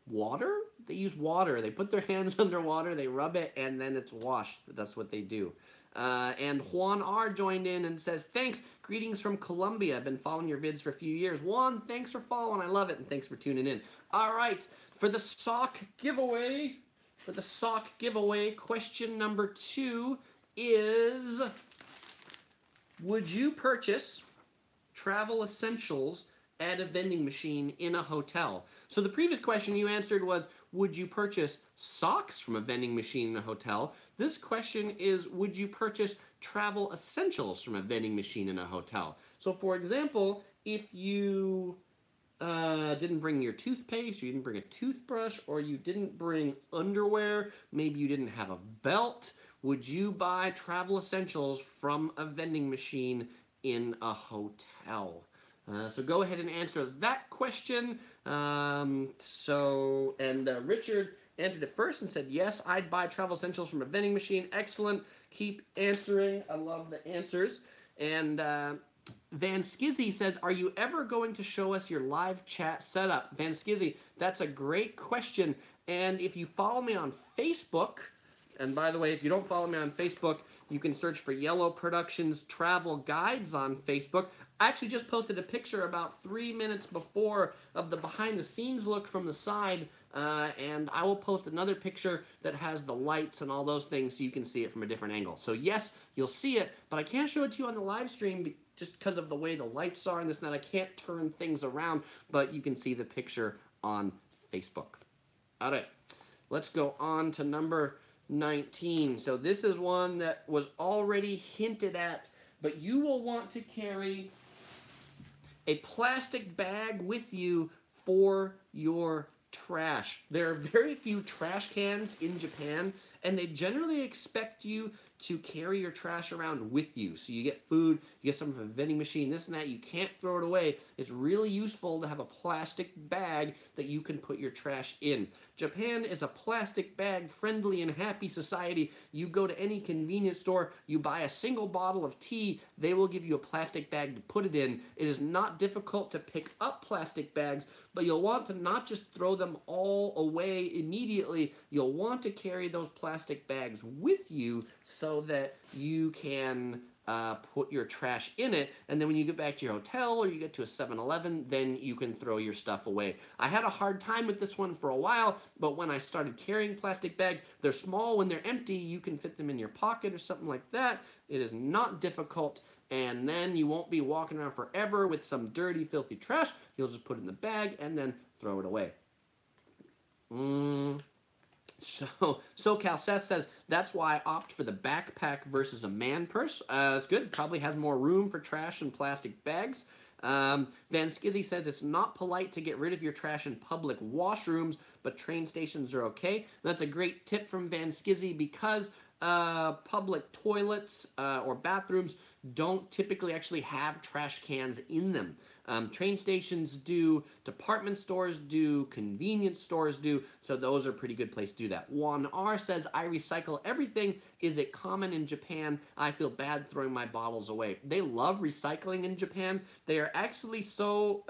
Water? They use water. They put their hands under water, they rub it, and then it's washed. That's what they do. And Juan R joined in and says, thanks, greetings from Colombia. I've been following your vids for a few years. Juan, thanks for following. I love it, and thanks for tuning in. All right. For the sock giveaway, question number 2 is, would you purchase travel essentials at a vending machine in a hotel? So the previous question you answered was, would you purchase socks from a vending machine in a hotel? This question is, would you purchase travel essentials from a vending machine in a hotel? So for example, if you didn't bring your toothpaste, you didn't bring a toothbrush, or you didn't bring underwear, maybe you didn't have a belt, would you buy travel essentials from a vending machine in a hotel? So go ahead and answer that question. Richard answered it first and said, yes, I'd buy travel essentials from a vending machine. Excellent. Keep answering. I love the answers. And Van Skizzy says, are you ever going to show us your live chat setup? Van Skizzy, that's a great question. And if you follow me on Facebook, And by the way, if you don't follow me on Facebook, you can search for Yellow Productions Travel Guides on Facebook. I actually just posted a picture about 3 minutes before of the behind-the-scenes look from the side, and I will post another picture that has the lights and all those things so you can see it from a different angle. So yes, you'll see it, but I can't show it to you on the live stream just because of the way the lights are and this and that. I can't turn things around, but you can see the picture on Facebook. All right, let's go on to number 19. So this is one that was already hinted at, but you will want to carry a plastic bag with you for your trash. There are very few trash cans in Japan, and they generally expect you to carry your trash around with you. So you get food, you get some from a vending machine, this and that, you can't throw it away. It's really useful to have a plastic bag that you can put your trash in. Japan is a plastic bag friendly and happy society. You go to any convenience store, you buy a single bottle of tea, they will give you a plastic bag to put it in. It is not difficult to pick up plastic bags, but you'll want to not just throw them all away immediately. You'll want to carry those plastic bags with you so that you can put your trash in it, and then when you get back to your hotel or you get to a 7-Eleven, then you can throw your stuff away. I had a hard time with this one for a while, but when I started carrying plastic bags, they're small. When they're empty, you can fit them in your pocket or something like that. It is not difficult, and then you won't be walking around forever with some dirty, filthy trash. You'll just put it in the bag and then throw it away. So, SoCal Seth says, that's why I opt for the backpack versus a man purse. It's good. Probably has more room for trash and plastic bags. Van Skizzy says, it's not polite to get rid of your trash in public washrooms, but train stations are okay. And that's a great tip from Van Skizzy because public toilets or bathrooms don't typically actually have trash cans in them. Train stations do, department stores do, convenience stores do, so those are a pretty good place to do that. Juan R says, I recycle everything. Is it common in Japan? I feel bad throwing my bottles away. They love recycling in Japan. They are actually so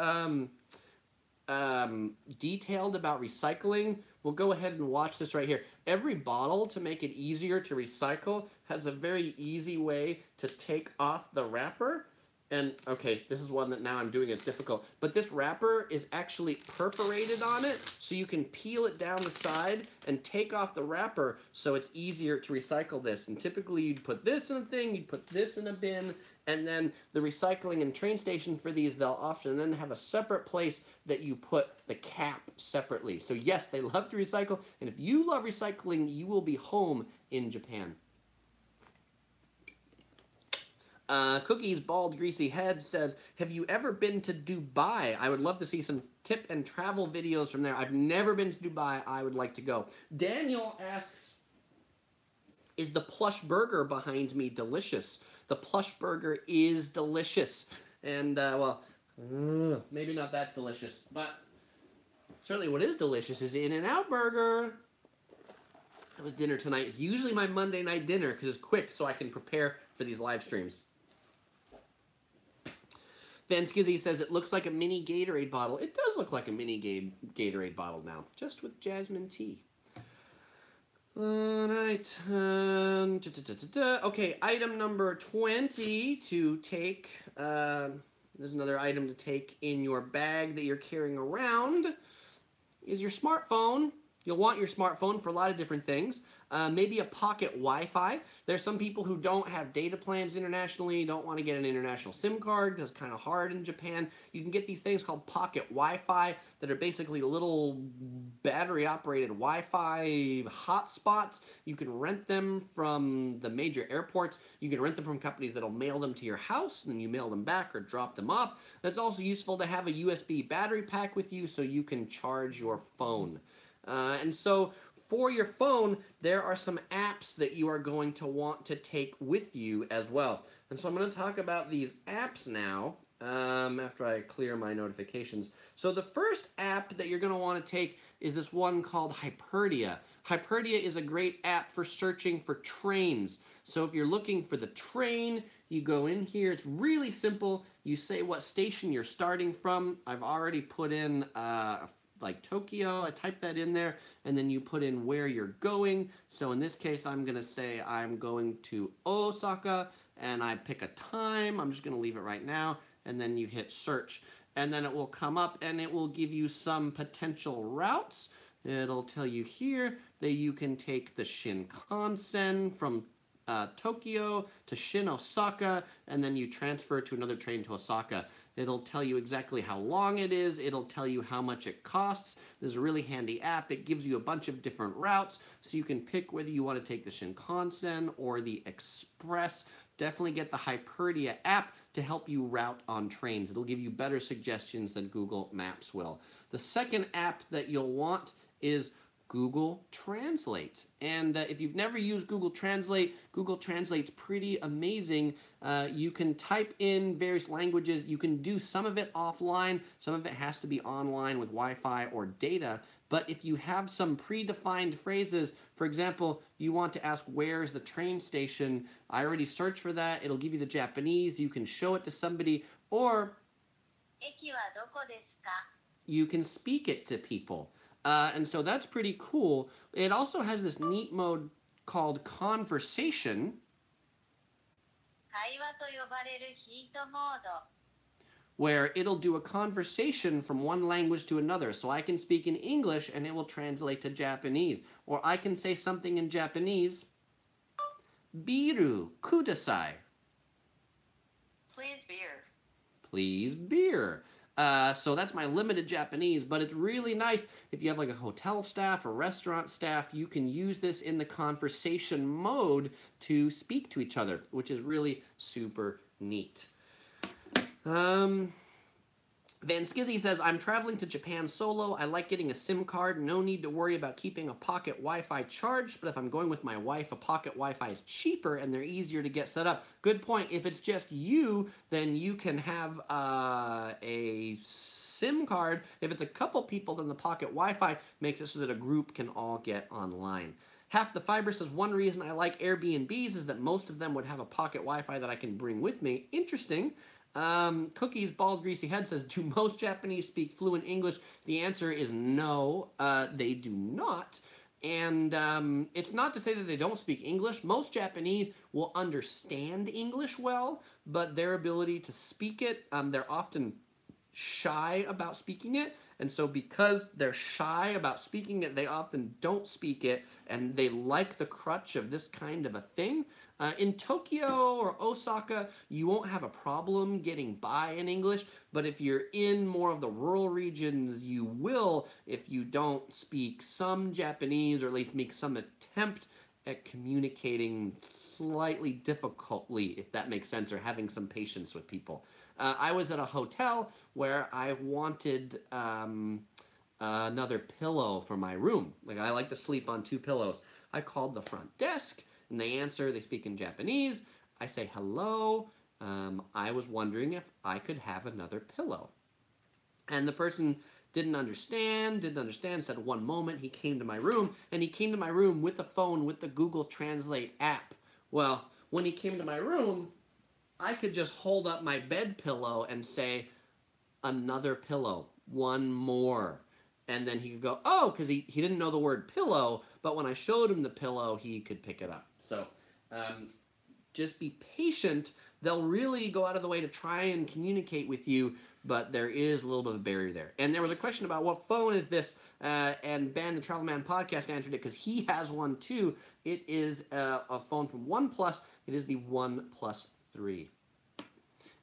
detailed about recycling. We'll go ahead and watch this right here. Every bottle, to make it easier to recycle, has a very easy way to take off the wrapper. And, okay, this is one that now I'm doing, it's difficult. But this wrapper is actually perforated on it, so you can peel it down the side and take off the wrapper, so it's easier to recycle this. And typically you'd put this in a thing, you'd put this in a bin, and then the recycling and train station for these, they'll often then have a separate place that you put the cap separately. So yes, they love to recycle, and if you love recycling, you will be home in Japan. Cookie's Bald Greasy Head says, have you ever been to Dubai? I would love to see some tip and travel videos from there. I've never been to Dubai. I would like to go. Daniel asks, is the plush burger behind me delicious? The plush burger is delicious. And, well, maybe not that delicious, but certainly what is delicious is In-N-Out Burger. That was dinner tonight. It's usually my Monday night dinner because it's quick so I can prepare for these live streams. Van Skizzy says, it looks like a mini Gatorade bottle. It does look like a mini Gatorade bottle now, just with jasmine tea. All right. Okay, item number 20 to take. There's another item to take in your bag that you're carrying around is your smartphone. You'll want your smartphone for a lot of different things. Maybe a pocket Wi-Fi. There's some people who don't have data plans internationally, don't want to get an international SIM card because it's kind of hard in Japan. You can get these things called pocket Wi-Fi that are basically little battery-operated Wi-Fi hotspots. You can rent them from the major airports. You can rent them from companies that'll mail them to your house, and then you mail them back or drop them off. That's also useful to have a USB battery pack with you so you can charge your phone. And so for your phone, there are some apps that you are going to want to take with you as well. And so I'm going to talk about these apps now after I clear my notifications. So the first app that you're going to want to take is this one called Hyperdia. Hyperdia is a great app for searching for trains. So if you're looking for the train, you go in here. It's really simple. You say what station you're starting from. I've already put in like Tokyo. I type that in there, and then you put in where you're going. So in this case, I'm going to say I'm going to Osaka, and I pick a time. I'm just going to leave it right now, and then you hit search. And then it will come up, and it will give you some potential routes. It'll tell you here that you can take the Shinkansen from Tokyo to Osaka, and then you transfer to another train to Osaka. It'll tell you exactly how long it is. It'll tell you how much it costs. There's a really handy app. It gives you a bunch of different routes, so you can pick whether you want to take the Shinkansen or the Express. Definitely get the Hyperdia app to help you route on trains. It'll give you better suggestions than Google Maps will. The second app that you'll want is Google Translate. And if you've never used Google Translate's pretty amazing. You can type in various languages. You can do some of it offline. Some of it has to be online with Wi-Fi or data. But if you have some predefined phrases, for example, you want to ask where's the train station, I already searched for that. It'll give you the Japanese. You can show it to somebody, or you can speak it to people. And so that's pretty cool. It also has this neat mode called conversation, where it'll do a conversation from one language to another. So I can speak in English and it will translate to Japanese. Or I can say something in Japanese, biru kudasai. Please beer. Please beer. So that's my limited Japanese, but it's really nice if you have like a hotel staff or restaurant staff. You can use this in the conversation mode to speak to each other, which is really super neat. Van Skizzy says, I'm traveling to Japan solo. I like getting a SIM card. No need to worry about keeping a pocket Wi-Fi charged, but if I'm going with my wife, a pocket Wi-Fi is cheaper and they're easier to get set up. Good point. If it's just you, then you can have a SIM card. If it's a couple people, then the pocket Wi-Fi makes it so that a group can all get online. Half the Fiber says, one reason I like Airbnbs is that most of them would have a pocket Wi-Fi that I can bring with me. Interesting. Cookies Bald Greasy Head says, do most Japanese speak fluent English? The answer is no, they do not. And it's not to say that they don't speak English. Most Japanese will understand English well, but their ability to speak it, they're often shy about speaking it. And so because they're shy about speaking it, they often don't speak it, and they like the crutch of this kind of a thing. In Tokyo or Osaka, you won't have a problem getting by in English, but if you're in more of the rural regions, you will if you don't speak some Japanese, or at least make some attempt at communicating slightly difficultly, if that makes sense, or having some patience with people. I was at a hotel where I wanted another pillow for my room. Like, I like to sleep on 2 pillows. I called the front desk, and they answer. They speak in Japanese. I say, hello. I was wondering if I could have another pillow. And the person didn't understand, said one moment. He came to my room, and he came to my room with the phone with the Google Translate app. Well, when he came to my room, I could just hold up my bed pillow and say, another pillow, one more. And then he could go, oh, because he didn't know the word pillow, but when I showed him the pillow, he could pick it up. So just be patient. They'll really go out of the way to try and communicate with you, but there is a little bit of a barrier there. And there was a question about what phone is this, and Ben, the Travel Man podcast, answered it because he has one too. It is a phone from OnePlus. It is the OnePlus 3.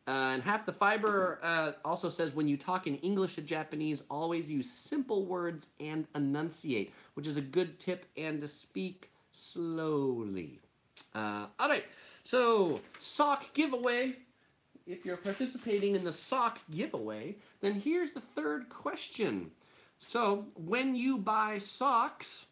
And Half the Fiber also says, when you talk in English to Japanese, always use simple words and enunciate, which is a good tip, and to speak slowly. All right, so sock giveaway. If you're participating in the sock giveaway, then here's the third question. So when you buy socks,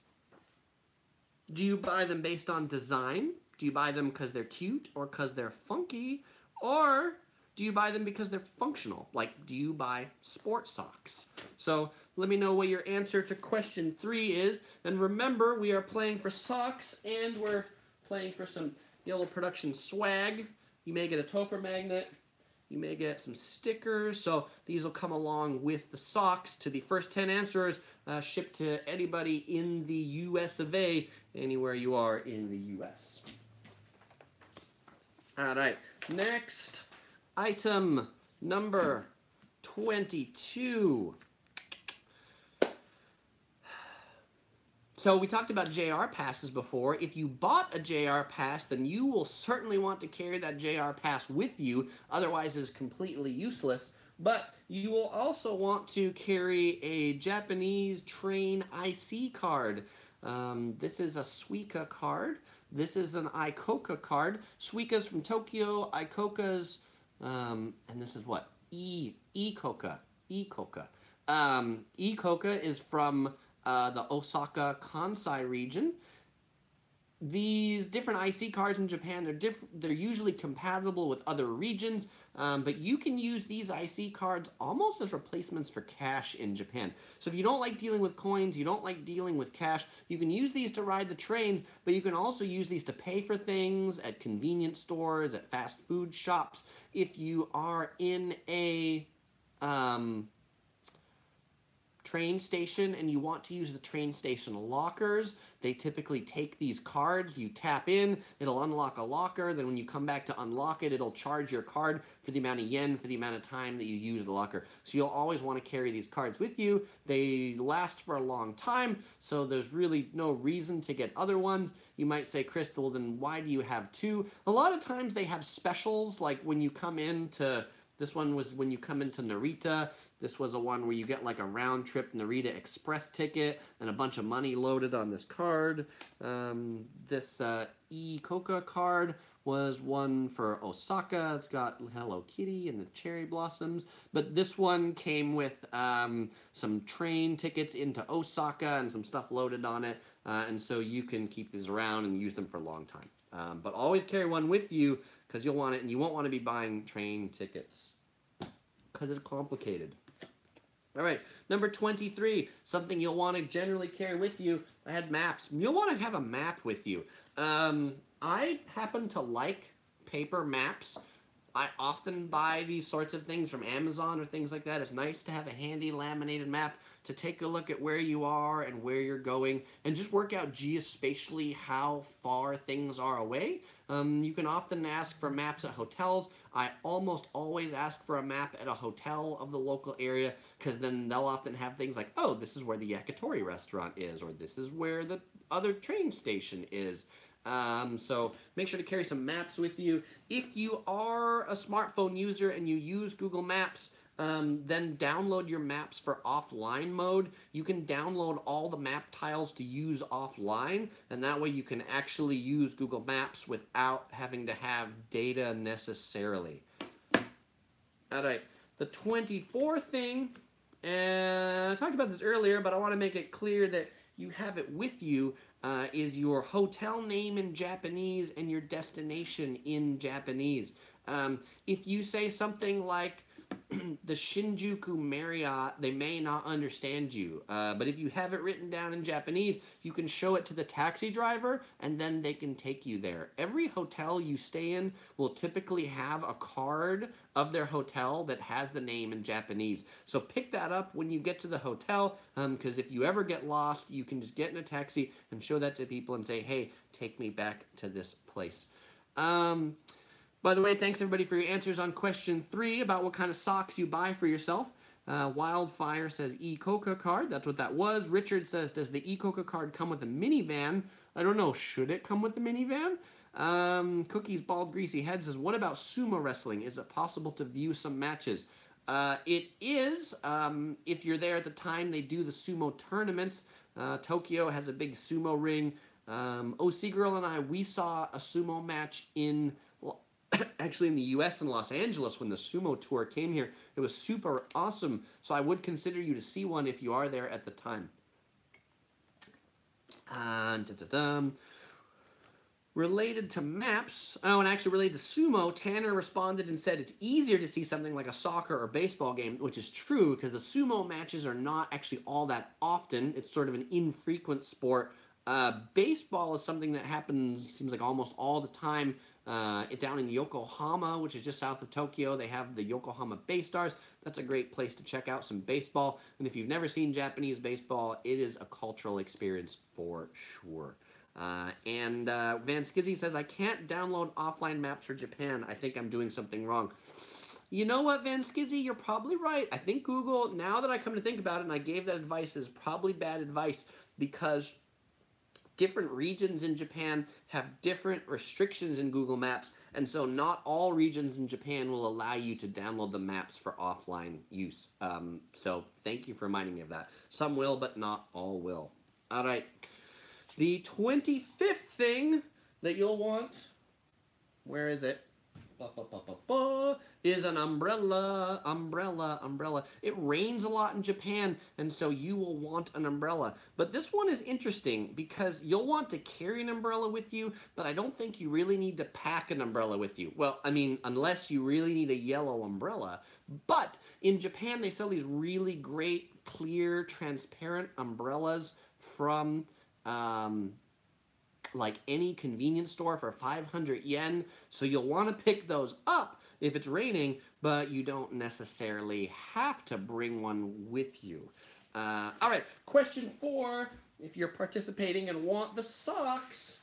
do you buy them based on design? Do you buy them because they're cute or because they're funky? Or do you buy them because they're functional? Like, do you buy sports socks? So let me know what your answer to question 3 is. And remember, we are playing for socks, and we're playing for some Yellow Production swag. You may get a Topher magnet. You may get some stickers. So these will come along with the socks. To the first 10 answers, shipped to anybody in the US of A, anywhere you are in the US. All right, next item number 22. So we talked about JR passes before. If you bought a JR pass, then you will certainly want to carry that JR pass with you. Otherwise, it is completely useless. But you will also want to carry a Japanese train IC card. This is a Suica card. This is an Ikoka card. Suica's from Tokyo. Ikoka's, and this is what? Ikoka. Ikoka is from the Osaka Kansai region. These different IC cards in Japan, they're usually compatible with other regions, but you can use these IC cards almost as replacements for cash in Japan. So if you don't like dealing with coins, you don't like dealing with cash, you can use these to ride the trains, but you can also use these to pay for things at convenience stores, at fast food shops. If you are in a train station and you want to use the train station lockers, they typically take these cards, you tap in, it'll unlock a locker, then when you come back to unlock it, it'll charge your card for the amount of yen for the amount of time that you use the locker. So you'll always want to carry these cards with you. They last for a long time, so there's really no reason to get other ones. You might say, Crystal, then why do you have two? A lot of times they have specials, like when you come into, this one was when you come into Narita. This was a one where you get like a round trip Narita Express ticket and a bunch of money loaded on this card. This Ikoka card was one for Osaka. It's got Hello Kitty and the cherry blossoms. But this one came with some train tickets into Osaka and some stuff loaded on it. And so you can keep these around and use them for a long time. But always carry one with you because you'll want it, and you won't want to be buying train tickets because it's complicated. All right, number 23, something you'll want to generally carry with you. I had maps. You'll want to have a map with you. I happen to like paper maps. I often buy these sorts of things from Amazon or things like that. It's nice to have a handy laminated map to take a look at where you are and where you're going and just work out geospatially how far things are away. You can often ask for maps at hotels. I almost always ask for a map at a hotel of the local area because then they'll often have things like, oh, this is where the yakitori restaurant is, or this is where the other train station is. So make sure to carry some maps with you. If you are a smartphone user and you use Google Maps, then download your maps for offline mode. You can download all the map tiles to use offline, and that way you can actually use Google Maps without having to have data necessarily. All right, the 24th thing, and I talked about this earlier, but I want to make it clear that you have it with you, is your hotel name in Japanese and your destination in Japanese. If you say something like the Shinjuku Marriott, they may not understand you. But if you have it written down in Japanese, you can show it to the taxi driver and then they can take you there. Every hotel you stay in will typically have a card of their hotel that has the name in Japanese. So pick that up when you get to the hotel, because if you ever get lost, you can just get in a taxi and show that to people and say, hey, take me back to this place. By the way, thanks everybody for your answers on question 3 about what kind of socks you buy for yourself. Wildfire says Ikoka card. That's what that was. Richard says, does the Ikoka card come with a minivan? I don't know. Should it come with the minivan? Cookies Bald Greasy Head says, what about sumo wrestling? Is it possible to view some matches? It is. If you're there at the time they do the sumo tournaments. Tokyo has a big sumo ring. OC Girl and I, we saw a sumo match in actually in the US in Los Angeles when the sumo tour came here. It was super awesome, so I would consider you to see one if you are there at the time. Related to maps, oh, and actually related to sumo, Tanner responded and said it's easier to see something like a soccer or baseball game, which is true because the sumo matches are not actually all that often. It's sort of an infrequent sport. Baseball is something that happens, seems like almost all the time. Down in Yokohama, which is just south of Tokyo, they have the Yokohama Bay Stars. That's a great place to check out some baseball. And if you've never seen Japanese baseball, it is a cultural experience for sure. Van Skizzy says, I can't download offline maps for Japan. I think I'm doing something wrong. You know what, Van Skizzy? You're probably right. I think Google, now that I come to think about it, and I gave that advice, is probably bad advice because different regions in Japan have different restrictions in Google Maps, and so not all regions in Japan will allow you to download the maps for offline use. So thank you for reminding me of that. Some will, but not all will. All right. The 25th thing that you'll want, where is it? Is an umbrella, umbrella. It rains a lot in Japan, and so you will want an umbrella. But this one is interesting because you'll want to carry an umbrella with you, but I don't think you really need to pack an umbrella with you. Well, I mean, unless you really need a yellow umbrella. But in Japan, they sell these really great, clear, transparent umbrellas from like any convenience store for 500 yen. So you'll want to pick those up if it's raining, but you don't necessarily have to bring one with you. All right, question 4. If you're participating and want the socks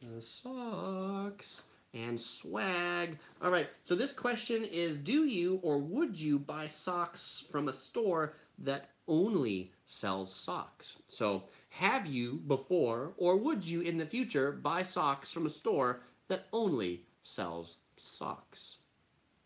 and swag. All right, so this question is, do you or would you buy socks from a store that only sells socks? So have you before, or would you in the future buy socks from a store that only sells socks?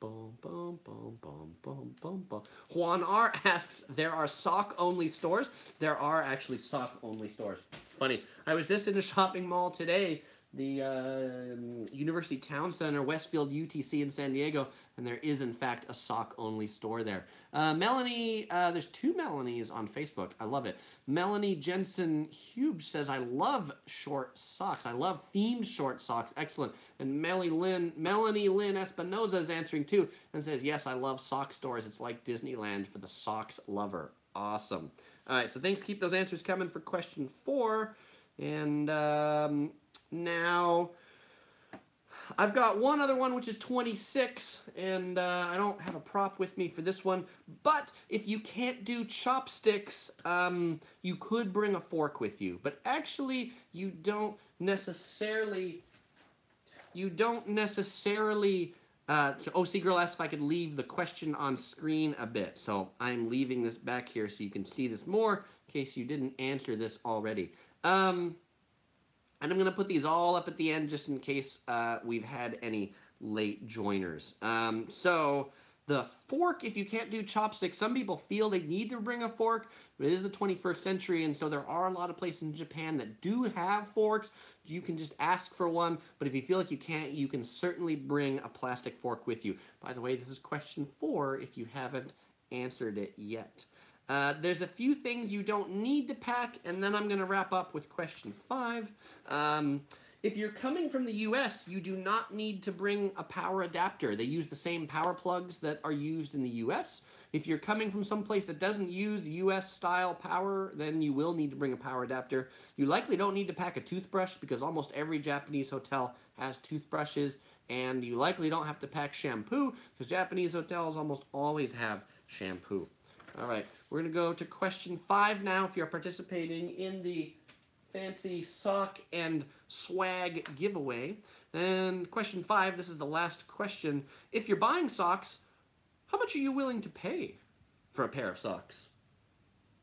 Boom, boom, boom, boom, boom, boom, boom. Juan R. asks, there are sock-only stores? There are actually sock-only stores. It's funny. I was just in a shopping mall today, the University Town Center, Westfield UTC in San Diego, and there is, in fact, a sock-only store there. Melanie, there's 2 Melanies on Facebook. I love it. Melanie Jensen Hughes says, I love short socks. I love themed short socks. Excellent. And Melanie Lynn Espinoza is answering too and says, yes, I love sock stores. It's like Disneyland for the socks lover. Awesome. All right, so thanks. Keep those answers coming for question 4. And now I've got one other one, which is 26, and I don't have a prop with me for this one, but if you can't do chopsticks, you could bring a fork with you, but actually you don't necessarily, OC Girl asked if I could leave the question on screen a bit, so I'm leaving this back here so you can see this more, in case you didn't answer this already. And I'm going to put these all up at the end just in case we've had any late joiners. So the fork, if you can't do chopsticks, some people feel they need to bring a fork, but it is the 21st century, and so there are a lot of places in Japan that do have forks. You can just ask for one, but if you feel like you can't, you can certainly bring a plastic fork with you. By the way, this is question 4 if you haven't answered it yet. There's a few things you don't need to pack, and then I'm going to wrap up with question 5. If you're coming from the US, you do not need to bring a power adapter. They use the same power plugs that are used in the US. If you're coming from someplace that doesn't use US-style power, then you will need to bring a power adapter. You likely don't need to pack a toothbrush because almost every Japanese hotel has toothbrushes, and you likely don't have to pack shampoo because Japanese hotels almost always have shampoo. All right, we're going to go to question 5 now if you're participating in the fancy sock and swag giveaway. And question 5, this is the last question. If you're buying socks, how much are you willing to pay for a pair of socks?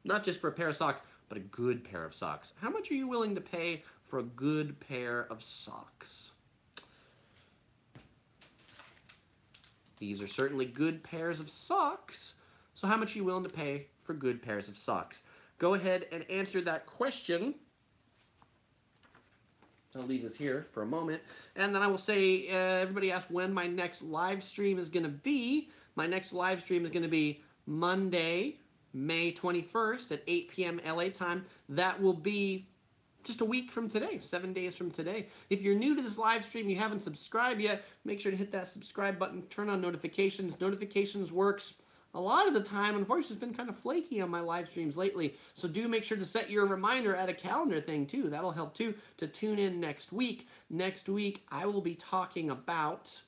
Not just for a pair of socks, but a good pair of socks. How much are you willing to pay for a good pair of socks? These are certainly good pairs of socks. So how much are you willing to pay for good pairs of socks? Go ahead and answer that question. I'll leave this here for a moment. And then I will say, everybody asked when my next live stream is going to be. My next live stream is going to be Monday, May 21st at 8 p.m. LA time. That will be just a week from today, 7 days from today. If you're new to this live stream, you haven't subscribed yet, make sure to hit that subscribe button, turn on notifications. Notifications works a lot of the time, unfortunately, it's been kind of flaky on my live streams lately. So do make sure to set your reminder at a calendar thing too. That'll help too, to tune in next week. Next week, I will be talking about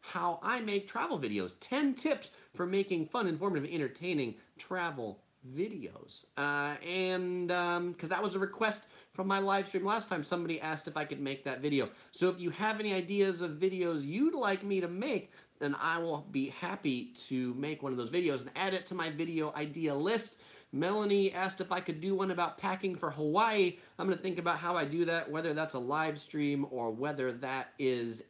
how I make travel videos. 10 tips for making fun, informative, entertaining travel videos. Because that was a request from my live stream last time. Somebody asked if I could make that video. So if you have any ideas of videos you'd like me to make, then I will be happy to make one of those videos and add it to my video idea list. Melanie asked if I could do one about packing for Hawaii. I'm going to think about how I do that, whether that's a live stream or whether that is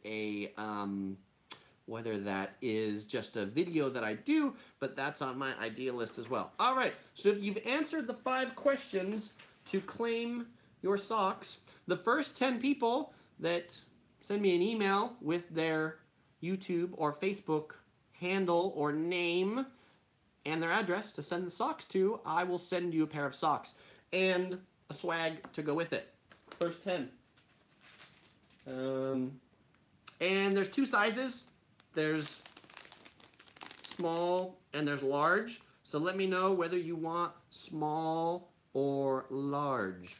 just a video that I do, but that's on my idea list as well. All right, so if you've answered the 5 questions to claim your socks, the first 10 people that send me an email with their YouTube or Facebook handle or name and their address to send the socks to, I will send you a pair of socks and a swag to go with it. First 10. And there's 2 sizes. There's small and there's large. So let me know whether you want small or large.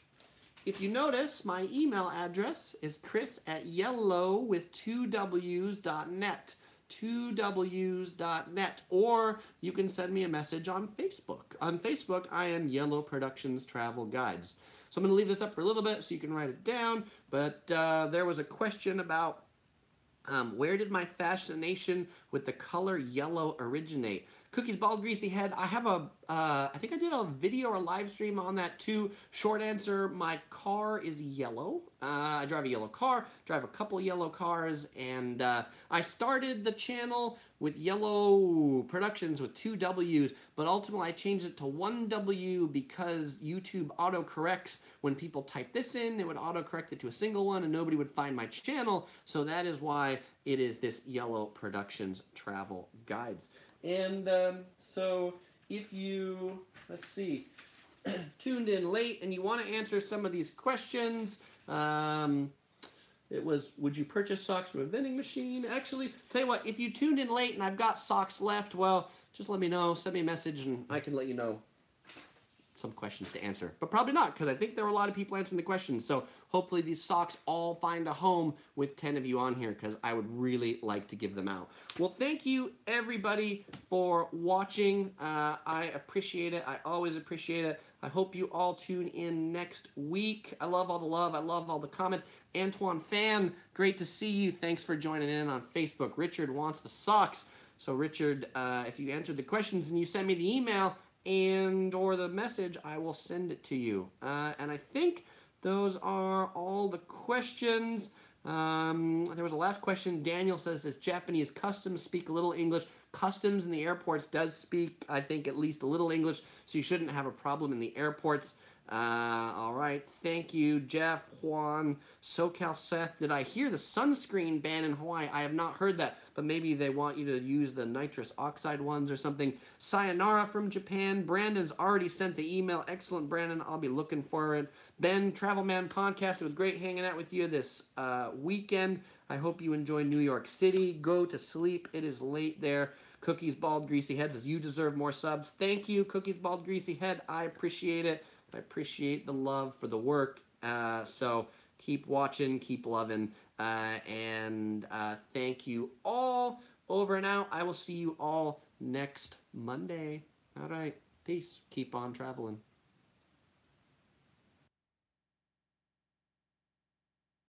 If you notice, my email address is chris@yellow.net. 2Ws.net, or you can send me a message on Facebook. On Facebook, I am Yellow Productions Travel Guides. So I'm going to leave this up for a little bit so you can write it down, but there was a question about where did my fascination with the color yellow originate? Cookies, Bald, Greasy Head, I have I think I did a video or live stream on that too. Short answer, my car is yellow. I drive a yellow car, drive a couple yellow cars, and I started the channel with Yellow Productions with 2 W's, but ultimately I changed it to 1 W because YouTube autocorrects. When people type this in, it would autocorrect it to a single one and nobody would find my channel, so that is why it is this Yellow Productions Travel Guides. And so if you, let's see, tuned in late and you want to answer some of these questions, it was, would you purchase socks from a vending machine? Actually, tell you what, if you tuned in late and I've got socks left, well, just let me know, send me a message, and I can let you know some questions to answer. But probably not, because I think there were a lot of people answering the questions. So hopefully these socks all find a home with 10 of you on here, because I would really like to give them out. Well, thank you, everybody, for watching. I appreciate it. I always appreciate it. I hope you all tune in next week. I love all the love. I love all the comments. Antoine Fan, great to see you. Thanks for joining in on Facebook. Richard wants the socks. So Richard, if you answered the questions and you send me the email or the message, I will send it to you. And I think those are all the questions. There was a last question. Daniel says, does Japanese customs speak a little English? Customs in the airports does speak, I think, at least a little English, so you shouldn't have a problem in the airports. All right, thank you, Jeff, Juan, SoCal Seth. Did I hear the sunscreen ban in Hawaii? I have not heard that, but maybe they want you to use the nitrous oxide ones or something. Sayonara from Japan. Brandon's already sent the email. Excellent, Brandon. I'll be looking for it. Ben, Travelman Podcast. It was great hanging out with you this weekend. I hope you enjoy New York City. Go to sleep. It is late there. Cookies, Bald, Greasy Head says, you deserve more subs. Thank you, Cookies, Bald, Greasy Head. I appreciate it. I appreciate the love for the work. So keep watching, keep loving, and thank you all. Over and out. I will see you all next Monday. All right. Peace. Keep on traveling.